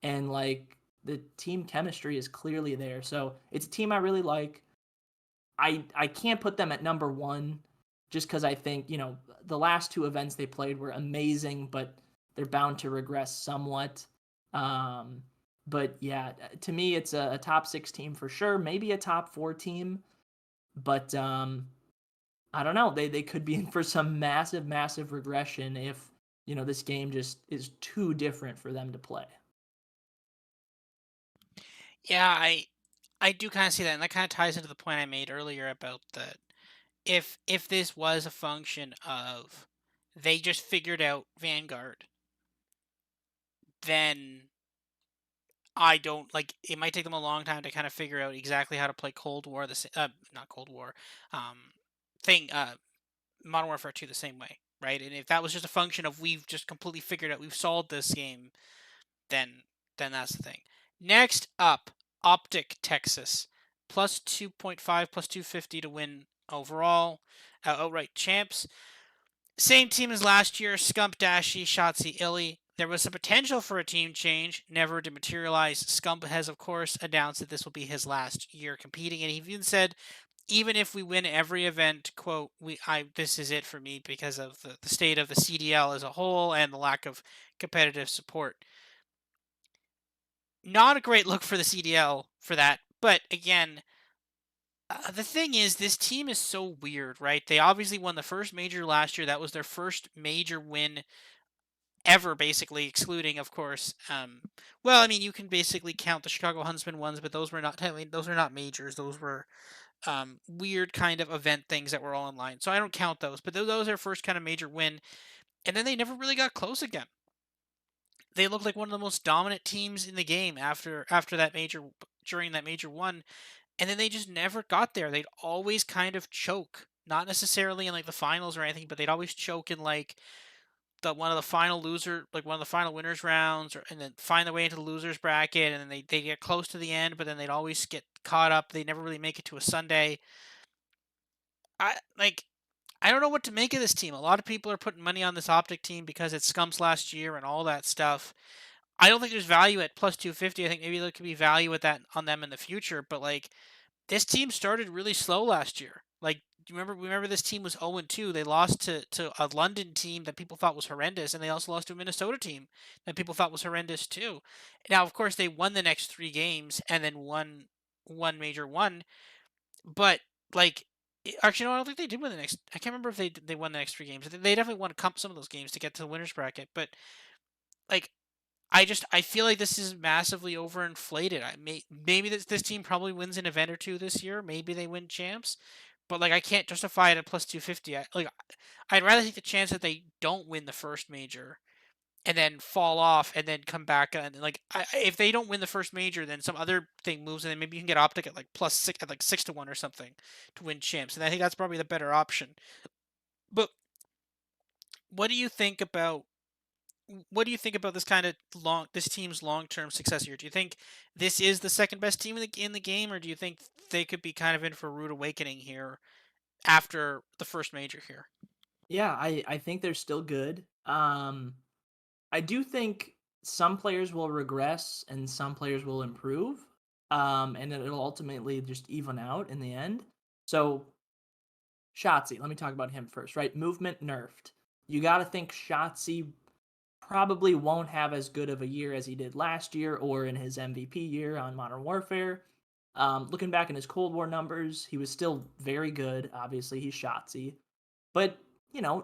and like the team chemistry is clearly there. So it's a team I really like. I can't put them at number one just because I think, the last two events they played were amazing, but they're bound to regress somewhat. Um, but yeah, to me, it's a top six team for sure, maybe a top four team, but I don't know. They could be in for some massive, massive regression if, this game just is too different for them to play. Yeah, I do kind of see that, and that kind of ties into the point I made earlier about that. If this was a function of they just figured out Vanguard, then I don't like. It might take them a long time to kind of figure out exactly how to play Cold War, not Cold War, um, thing, Modern Warfare 2 the same way, right? And if that was just a function of we've just completely figured out, we've solved this game, then that's the thing. Next up, Optic Texas, plus 2.5, plus 250 to win overall, outright champs. Same team as last year, Scump, Dashi, Shotzi, Illy. There was some potential for a team change, never to materialize. Scump has, of course, announced that this will be his last year competing, and he even said, even if we win every event, quote, this is it for me because of the state of the CDL as a whole and the lack of competitive support. Not a great look for the CDL for that, but again, the thing is, this team is so weird, right? They obviously won the first major last year. That was their first major win ever, basically, excluding, of course. Well, I mean, you can basically count the Chicago Huntsman ones, but those were not those were not majors. Those were weird kind of event things that were all online. So I don't count those. But those are their first kind of major win, and then they never really got close again. They looked like one of the most dominant teams in the game after that major during that major one, and then they just never got there. They'd always kind of choke, not necessarily in like the finals or anything, but they'd always choke in like the one of the final winners rounds, and then find their way into the losers bracket, and then they get close to the end, but then they'd always get caught up. They never really make it to a Sunday. I like I don't know what to make of this team. A lot of people are putting money on this Optic team because it's Scumps last year and all that stuff. I don't think there's value at plus 250. I think maybe there could be value at that on them in the future, but like this team started really slow last year. Like, do you remember this team was 0-2. They lost to a London team that people thought was horrendous, and they also lost to a Minnesota team that people thought was horrendous too. Now, of course, they won the next 3 games and then won one major one, but like actually no, I don't think they did win the next. I can't remember if they won the next 3 games. They definitely won some of those games to get to the winners bracket, but like I feel like this is massively overinflated. Maybe this team probably wins an event or two this year. Maybe they win champs, but like I can't justify it at plus 250. I'd rather take the chance that they don't win the first major and then fall off and then come back, and like if they don't win the first major, then some other thing moves, and then maybe you can get Optic at like plus six, at like 6 to 1 or something to win champs, and I think that's probably the better option. But what do you think about this kind of this team's long term success here? Do you think this is the second best team in the game, or do you think they could be kind of in for a rude awakening here after the first major here? Yeah, I think they're still good. I do think some players will regress and some players will improve. And it'll ultimately just even out in the end. So Shotzi, let me talk about him first, right? Movement nerfed. You got to think Shotzi probably won't have as good of a year as he did last year or in his MVP year on Modern Warfare. Looking back in his Cold War numbers, he was still very good. Obviously, he's Shotzi, but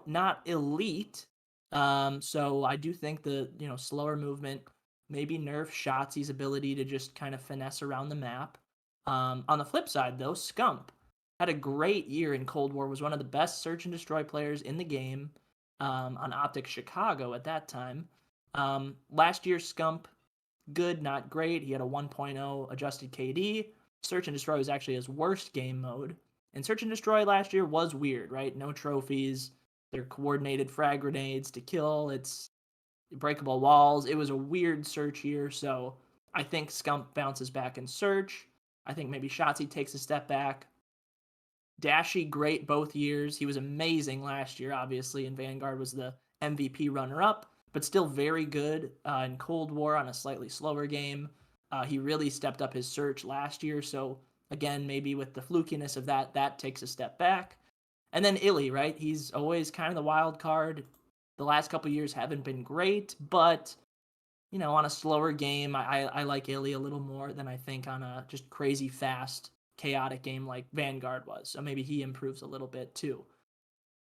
not elite. So I do think the slower movement maybe nerf Shotzi's ability to just kind of finesse around the map. On the flip side, though, Scump had a great year in Cold War. Was one of the best search and destroy players in the game on Optic Chicago at that time. Last year, Scump good, not great. He had a 1.0 adjusted KD. Search and Destroy was actually his worst game mode. And Search and Destroy last year was weird, right? No trophies. They're coordinated frag grenades to kill. It's breakable walls. It was a weird Search year, so I think Scump bounces back in Search. I think maybe Shotzi takes a step back. Dashy, great both years. He was amazing last year, obviously, and Vanguard was the MVP runner up, but still very good in Cold War on a slightly slower game. He really stepped up his search last year, so again, maybe with the flukiness of that, that takes a step back. And then Illy, right? He's always kind of the wild card. The last couple years haven't been great, but on a slower game, I like Illy a little more than I think on a just crazy fast, chaotic game like Vanguard was. So maybe he improves a little bit too.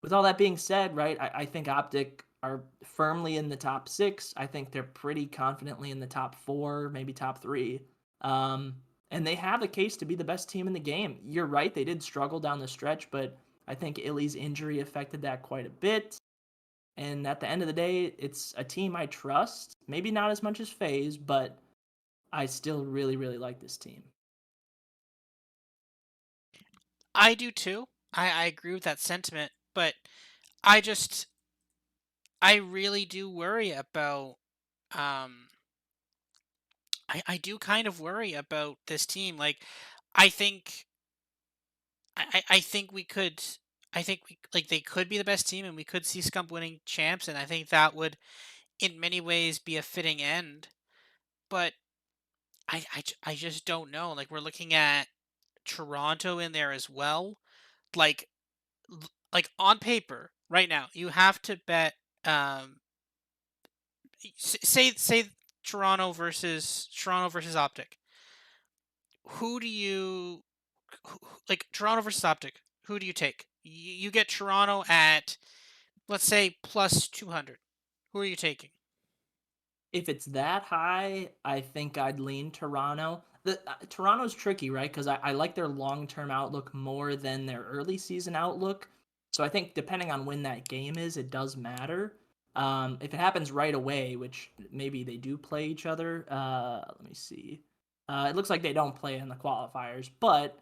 With all that being said, right, I think Optic are firmly in the top six. I think they're pretty confidently in the top four, maybe top three. Um, and they have a case to be the best team in the game. You're right, they did struggle down the stretch, but I think Illy's injury affected that quite a bit. And at the end of the day, it's a team I trust. Maybe not as much as FaZe, but I still really, really like this team. I do too. I agree with that sentiment, but I just I really do worry about um I do kind of worry about this team. Like I think I think we could I think we like they could be the best team and we could see Scump winning champs and I think that would in many ways be a fitting end. But I just don't know. Like we're looking at Toronto in there as well. Like like on paper right now, you have to bet um say Toronto versus Optic. Who do you like Toronto versus Optic? Who do you take? You get Toronto at let's say plus 200. Who are you taking? If it's that high, I think I'd lean Toronto. Toronto's tricky, right? Because I like their long term outlook more than their early season outlook. So I think depending on when that game is, it does matter. If it happens right away, which maybe they do play each other, let me see. It looks like they don't play in the qualifiers, but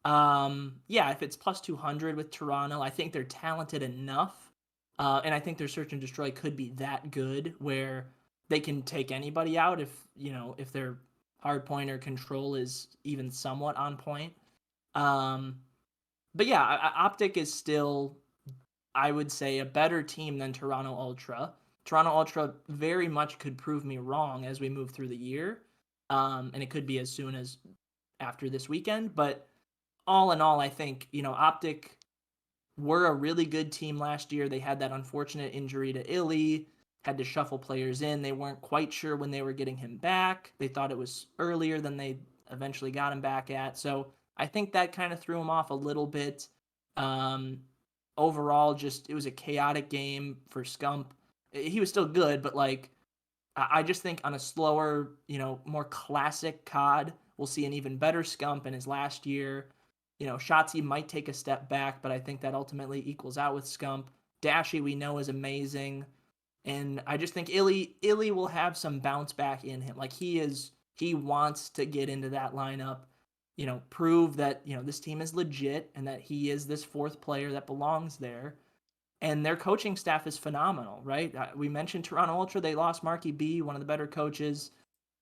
yeah, if it's plus 200 with Toronto, I think they're talented enough. And I think their search and destroy could be that good where they can take anybody out if their hard point or control is even somewhat on point. Um, but yeah, Optic is still, I would say, a better team than Toronto Ultra. Toronto Ultra very much could prove me wrong as we move through the year. And it could be as soon as after this weekend. But all in all, I think, Optic were a really good team last year. They had that unfortunate injury to Illy, had to shuffle players in. They weren't quite sure when they were getting him back. They thought it was earlier than they eventually got him back at. So I think that kind of threw him off a little bit. Um, Overall, just it was a chaotic game for Scump. He was still good, but like I just think on a slower, more classic COD, we'll see an even better Scump in his last year. Shotzi might take a step back, but I think that ultimately equals out with Scump. Dashy, we know, is amazing. And I just think Illy will have some bounce back in him. Like he wants to get into that lineup, prove that, this team is legit and that he is this fourth player that belongs there. And their coaching staff is phenomenal, right? We mentioned Toronto Ultra. They lost Marky B, one of the better coaches.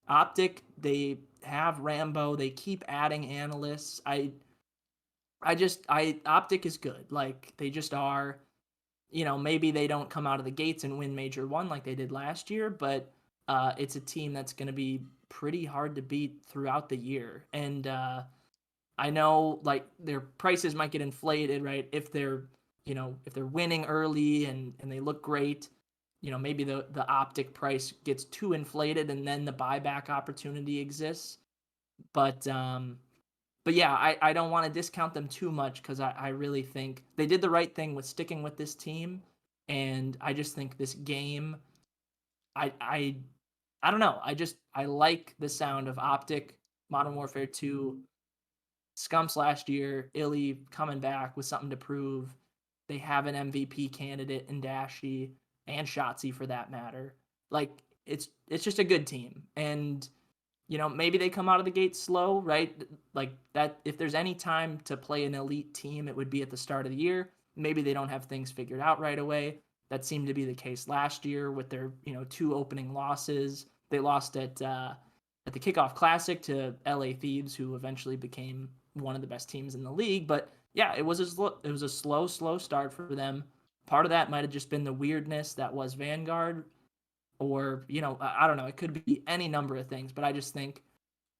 Optic, they have Rambo. They keep adding analysts. Optic is good. Like they just are. Maybe they don't come out of the gates and win Major One like they did last year, but it's a team that's going to be pretty hard to beat throughout the year. And I know like their prices might get inflated, right? If they're winning early and they look great, maybe the Optic price gets too inflated and then the buyback opportunity exists. But yeah, I don't want to discount them too much because I really think they did the right thing with sticking with this team. And I just think this game, I I I don't know. I like the sound of Optic, Modern Warfare 2, Scumps last year, Illy coming back with something to prove. They have an MVP candidate in Dashy and Shotzi for that matter. Like it's just a good team. And maybe they come out of the gate slow, right? Like that if there's any time to play an elite team, it would be at the start of the year. Maybe they don't have things figured out right away. That seemed to be the case last year with their, two opening losses. They lost at the Kickoff Classic to LA Thieves, who eventually became one of the best teams in the league. But Yeah, it was a slow start for them. Part of that might have just been the weirdness that was Vanguard, or I don't know. It could be any number of things, but I just think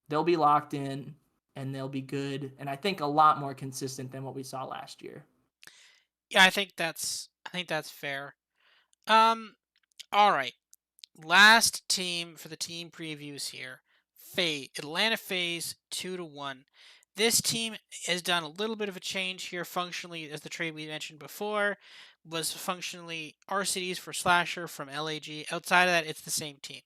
they'll be locked in and they'll be good, and I think a lot more consistent than what we saw last year. Yeah, I think that's fair. Um, all right. Last team for the team previews here. Atlanta Phase 2-1. This team has done a little bit of a change here functionally, as the trade we mentioned before was functionally RCDs for Slasher from LAG. Outside of that, it's the same team.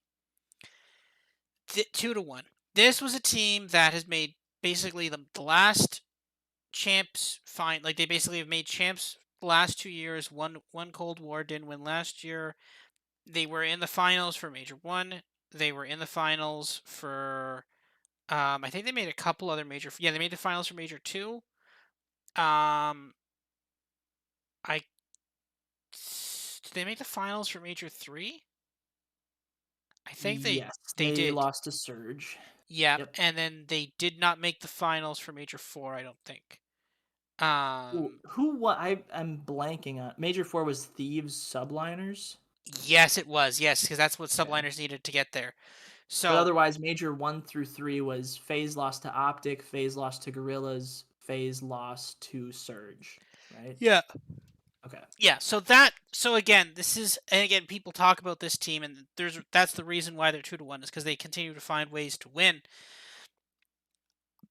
2-1. This was a team that has made basically the last champs fine. Like they basically have made champs the last 2 years. One Cold War, didn't win last year. They were in the finals for Major One. They were in the finals for I think they made a couple other major. Yeah, they made the finals for Major Two. Um, I did they make the finals for Major Three? I think Yes, they they did. lost to Surge. Yep, Yep. and then they did not make the finals for Major Four. I don't think. Ooh, Um, who what I'm blanking on. Major 4 was Thieves Subliners. yes, it was. Yes, because that's what Okay. subliners needed to get there. But So otherwise, Major 1 through 3 was Phase lost to Optic, Phase lost to Gorillas, Phase lost to Surge, right? yeah, Okay. yeah. So again, this is, and again, people talk about this team, and that's the reason why they're 2-1 is because they continue to find ways to win.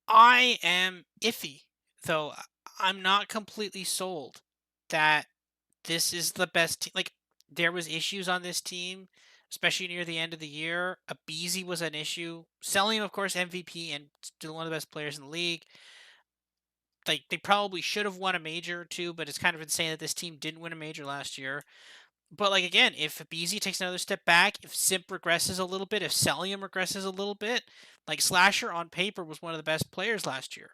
I am iffy, though. I'm not completely sold that this is the best team. Like, there was issues on this team, especially near the end of the year. Abizi was an issue. Selling, of course, MVP and still one of the best players in the league. Like, they probably should have won a major or two, but it's kind of insane that this team didn't win a major last year. But like again, if Abizi takes another step back, if Simp regresses a little bit, if Celium regresses a little bit, like Slasher on paper was one of the best players last year.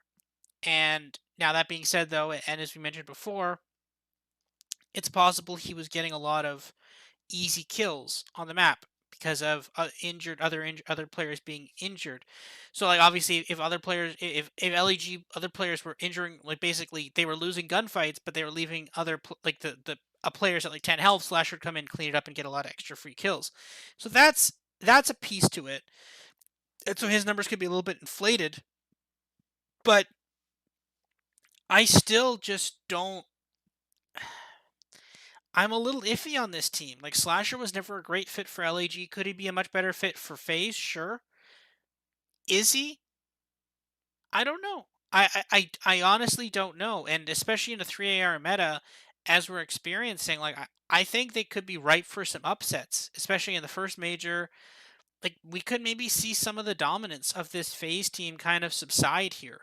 And now that being said, though, and as we mentioned before, it's possible he was getting a lot of easy kills on the map because of other players being injured. So like obviously if other players if LEG other players were injuring, like basically they were losing gunfights, but they were leaving like the players at like 10 health, Slash would come in, clean it up, and get a lot of extra free kills. So that's a piece to it. And so his numbers could be a little bit inflated, but I still just don't. I'm a little iffy on this team. Like Slasher was never a great fit for LAG. Could he be a much better fit for FaZe? Sure. Is he? I don't know. I honestly don't know. And especially in a 3 AR meta, as we're experiencing, like I think they could be ripe for some upsets, especially in the first major. Like we could maybe see some of the dominance of this FaZe team kind of subside here.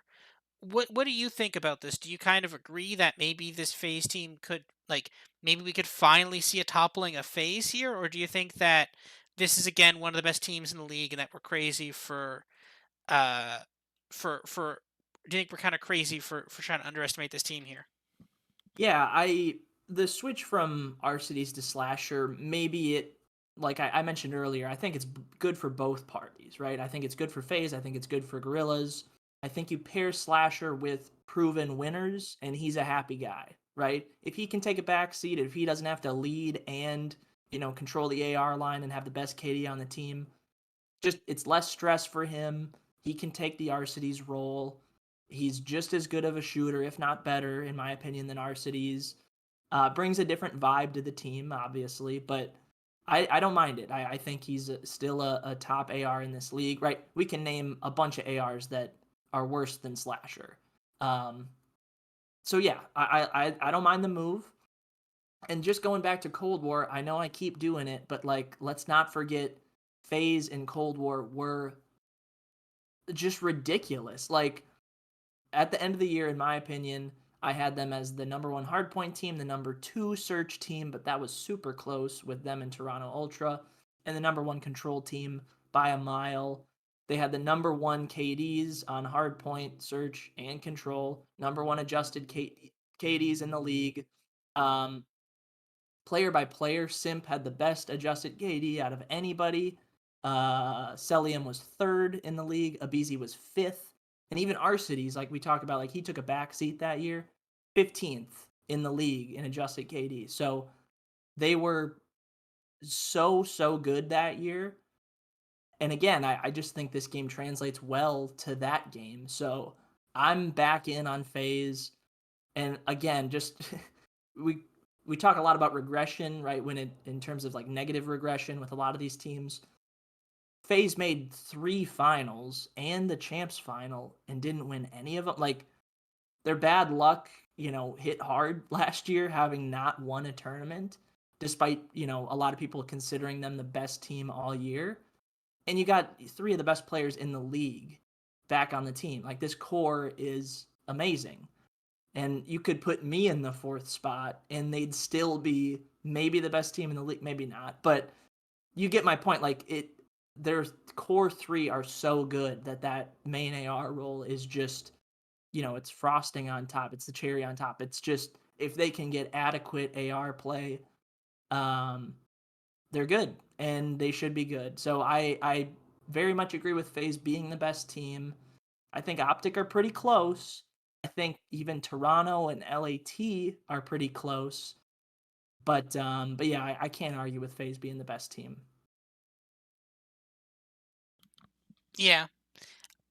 What do you think about this? Do you kind of agree that maybe this FaZe team could, like, maybe we could finally see a toppling of FaZe here, or do you think that this is again one of the best teams in the league and that we're crazy uh for do you think we're kind of crazy for trying to underestimate this team here? Yeah, I the switch from Arcities to Slasher, maybe it like I mentioned earlier, I think it's good for both parties, right? I think it's good for FaZe, I think it's good for Gorillas. I think you pair Slasher with proven winners and he's a happy guy, right? If he can take a back seat, if he doesn't have to lead and, control the AR line and have the best KD on the team, just it's less stress for him. He can take the Arcides role. He's just as good of a shooter, if not better, in my opinion, than Arcides. Brings a different vibe to the team, obviously, but I don't mind it. I think he's still a top AR in this league, right? We can name a bunch of ARs that are worse than Slasher. Um, so yeah, I don't mind the move. And just going back to Cold War, I know I keep doing it, but like let's not forget FaZe and Cold War were just ridiculous. Like at the end of the year, in my opinion, I had them as the number one hardpoint team, the number two search team, but that was super close with them and Toronto Ultra, and the number one control team by a mile. They had the number one KDs on hardpoint, search, and control, number one adjusted KDs in the league. Um, Player by player, Simp had the best adjusted KD out of anybody. Celium was third in the league. Abizi was fifth. And even Arcides, like we talked about, like he took a back seat that year. 15th in the league in adjusted KD. So they were so good that year. And again, I just think this game translates well to that game. So I'm back in on phase. And again, just we we talk a lot about regression, right? When it in terms of like negative regression with a lot of these teams. FaZe made 3 finals and the champs final and didn't win any of them. Like their bad luck, hit hard last year having not won a tournament despite, a lot of people considering them the best team all year. And you got 3 of the best players in the league back on the team. Like this core is amazing. And you could put me in the 4th spot and they'd still be maybe the best team in the league, maybe not. But you get my point. Like their core 3 are so good that main AR role is just, it's frosting on top. It's the cherry on top. It's just if they can get adequate AR play, um, they're good and they should be good. So I very much agree with FaZe being the best team. I think Optic are pretty close. I think even Toronto and LAT are pretty close. But yeah, I can't argue with FaZe being the best team. Yeah.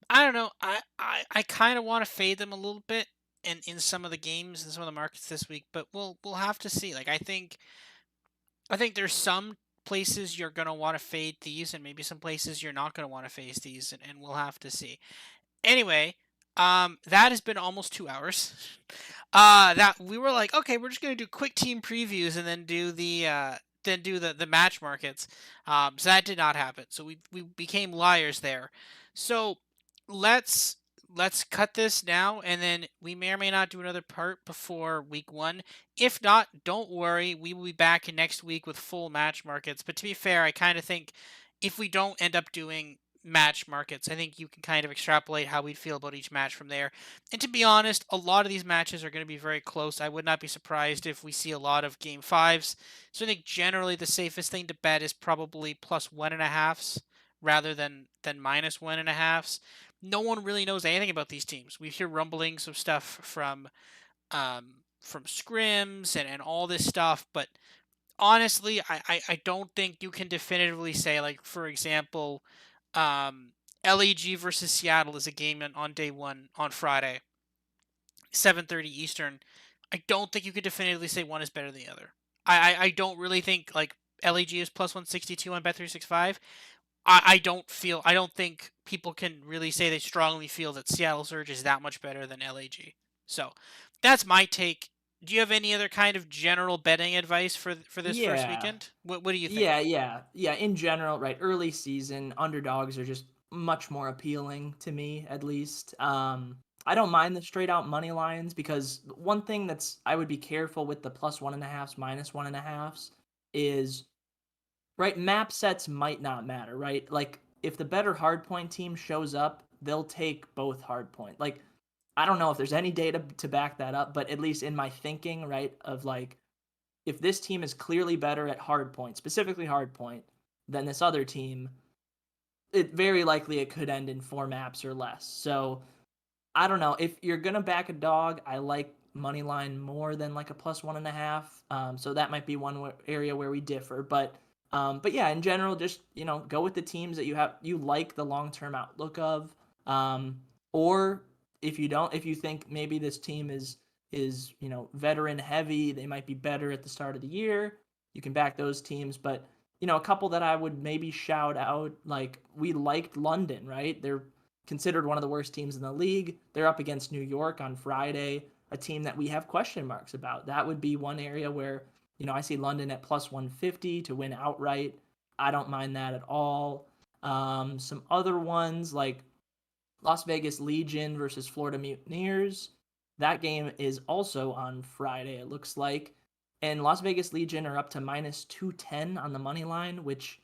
I don't know. I kind of want to fade them a little bit in some of the games and some of the markets this week, but we'll have to see. Like I think there's some places you're gonna want to fade these, and maybe some places you're not gonna want to face these, and we'll have to see. Anyway, that has been almost 2 hours. That we were like, okay, we're just gonna do quick team previews and then do the match markets. So that did not happen. So we became liars there. So let's let's cut this now, and then we may or may not do another part before week one. If not, don't worry, we will be back in next week with full match markets. But to be fair, I kind of think if we don't end up doing match markets, I think you can kind of extrapolate how we'd feel about each match from there. And to be honest, a lot of these matches are going to be very close. I would not be surprised if we see a lot of game fives. So I think generally the safest thing to bet is probably plus 1.5s rather than minus 1.5s. No one really knows anything about these teams. We hear rumblings of stuff from scrims and all this stuff, but honestly, I don't think you can definitively say, like, for example, LEG versus Seattle is a game on day one on Friday, 7:30 Eastern. I don't think you could definitively say one is better than the other. I don't really think, like, LEG is plus 162 on Bet365. I don't think people can really say they strongly feel that Seattle Surge is that much better than LAG. So that's my take. Do you have any other kind of general betting advice for this first Yeah. weekend? What do you Yeah, think? yeah. Yeah, in general, right, early season, underdogs are just much more appealing to me, at least. I don't mind the straight out money lines because one thing that's I would be careful with the plus 1.5s, minus 1.5s is right, map sets might not matter, right? Like if the better hardpoint team shows up, they'll take both hardpoint. Like I don't know if there's any data to back that up, but at least in my thinking, right, of like if this team is clearly better at hardpoint, specifically hardpoint, than this other team, it very likely it could end in 4 maps or less. So I don't know. If you're gonna back a dog, I like money line more than like a plus 1.5. So that might be one area where we differ. But yeah, in general, just go with the teams that you like the long term outlook of. Or if you don't, if you think maybe this team is veteran heavy, they might be better at the start of the year. You can back those teams, but a couple that I would maybe shout out, like we liked London, right? They're considered one of the worst teams in the league. They're up against New York on Friday, a team that we have question marks about. That would be one area where, I see London at plus 150 to win outright. I don't mind that at all. Some other ones like Las Vegas Legion versus Florida Mutineers. That game is also on Friday, it looks like. And Las Vegas Legion are up to minus 210 on the money line, which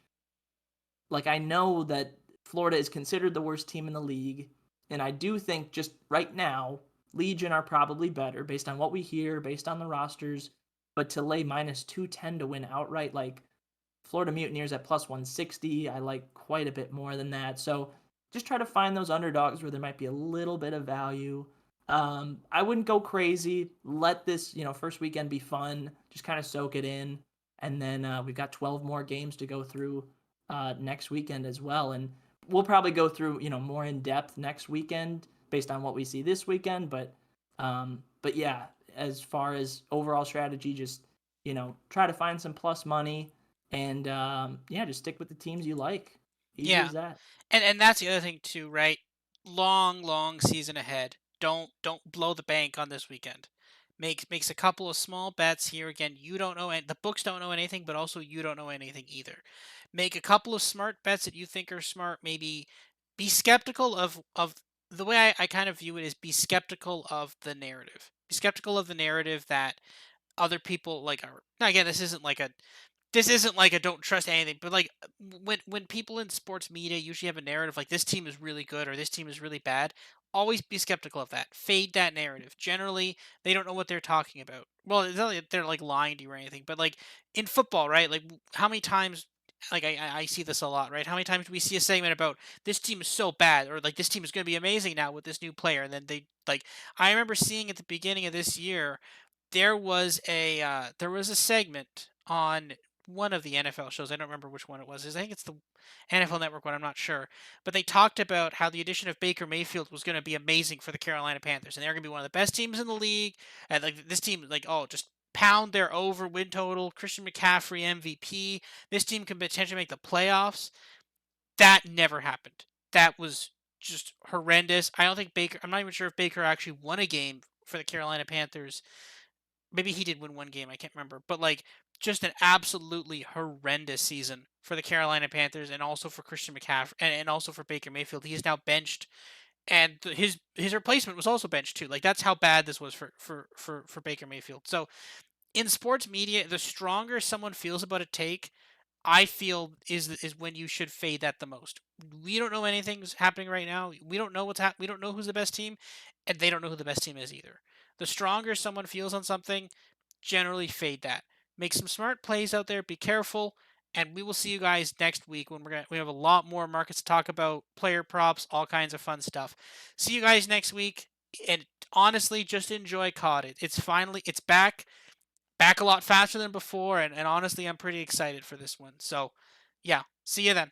like I know that Florida is considered the worst team in the league, and I do think just right now Legion are probably better based on what we hear, based on the rosters. But to lay minus 210 to win outright, like Florida Mutineers at plus 160, I like quite a bit more than that. So just try to find those underdogs where there might be a little bit of value. I wouldn't go crazy. Let this, first weekend be fun. Just kind of soak it in, and then we've got 12 more games to go through next weekend as well. And we'll probably go through, more in depth next weekend based on what we see this weekend. But yeah, as far as overall strategy, just try to find some plus money, and yeah, just stick with the teams you like. Easy Yeah. as that. And that's the other thing too, right? Long, long season ahead. Don't blow the bank on this weekend. Makes a couple of small bets here. Again, you don't know, and the books don't know anything, but also you don't know anything either. Make a couple of smart bets that you think are smart. Maybe be skeptical of the way I kind of view it is be skeptical of the narrative. Be skeptical of the narrative that other people like are. Now again, this isn't like a don't trust anything, but like when people in sports media usually have a narrative like this team is really good or this team is really bad, always be skeptical of that. Fade that narrative. Generally, they don't know what they're talking about. Well, it's not like they're like lying to you or anything, but like in football, right? Like how many times like I see this a lot, right? How many times do we see a segment about this team is so bad or like this team is going to be amazing now with this new player and then they like I remember seeing at the beginning of this year there was a segment on one of the NFL shows. I don't remember which one it was. I think it's the NFL Network one. I'm not sure, but they talked about how the addition of Baker Mayfield was going to be amazing for the Carolina Panthers, and they're going to be one of the best teams in the league. And like this team, like oh, just pound their over win total. Christian McCaffrey MVP. This team can potentially make the playoffs. That never happened. That was just horrendous. I don't think Baker. I'm not even sure if Baker actually won a game for the Carolina Panthers. Maybe he did win one game, I can't remember. But like just an absolutely horrendous season for the Carolina Panthers and also for Christian McCaffrey and also for Baker Mayfield. He is now benched and his replacement was also benched too. Like that's how bad this was for Baker Mayfield. So in sports media, the stronger someone feels about a take, I feel is when you should fade that the most. We don't know anything's happening right now. We don't know we don't know who's the best team, and they don't know who the best team is either. The stronger someone feels on something, generally fade that. Make some smart plays out there. Be careful, and we will see you guys next week when we have a lot more markets to talk about, player props, all kinds of fun stuff. See you guys next week, and honestly, just enjoy COD. It's back a lot faster than before, and honestly, I'm pretty excited for this one. So, yeah, see you then.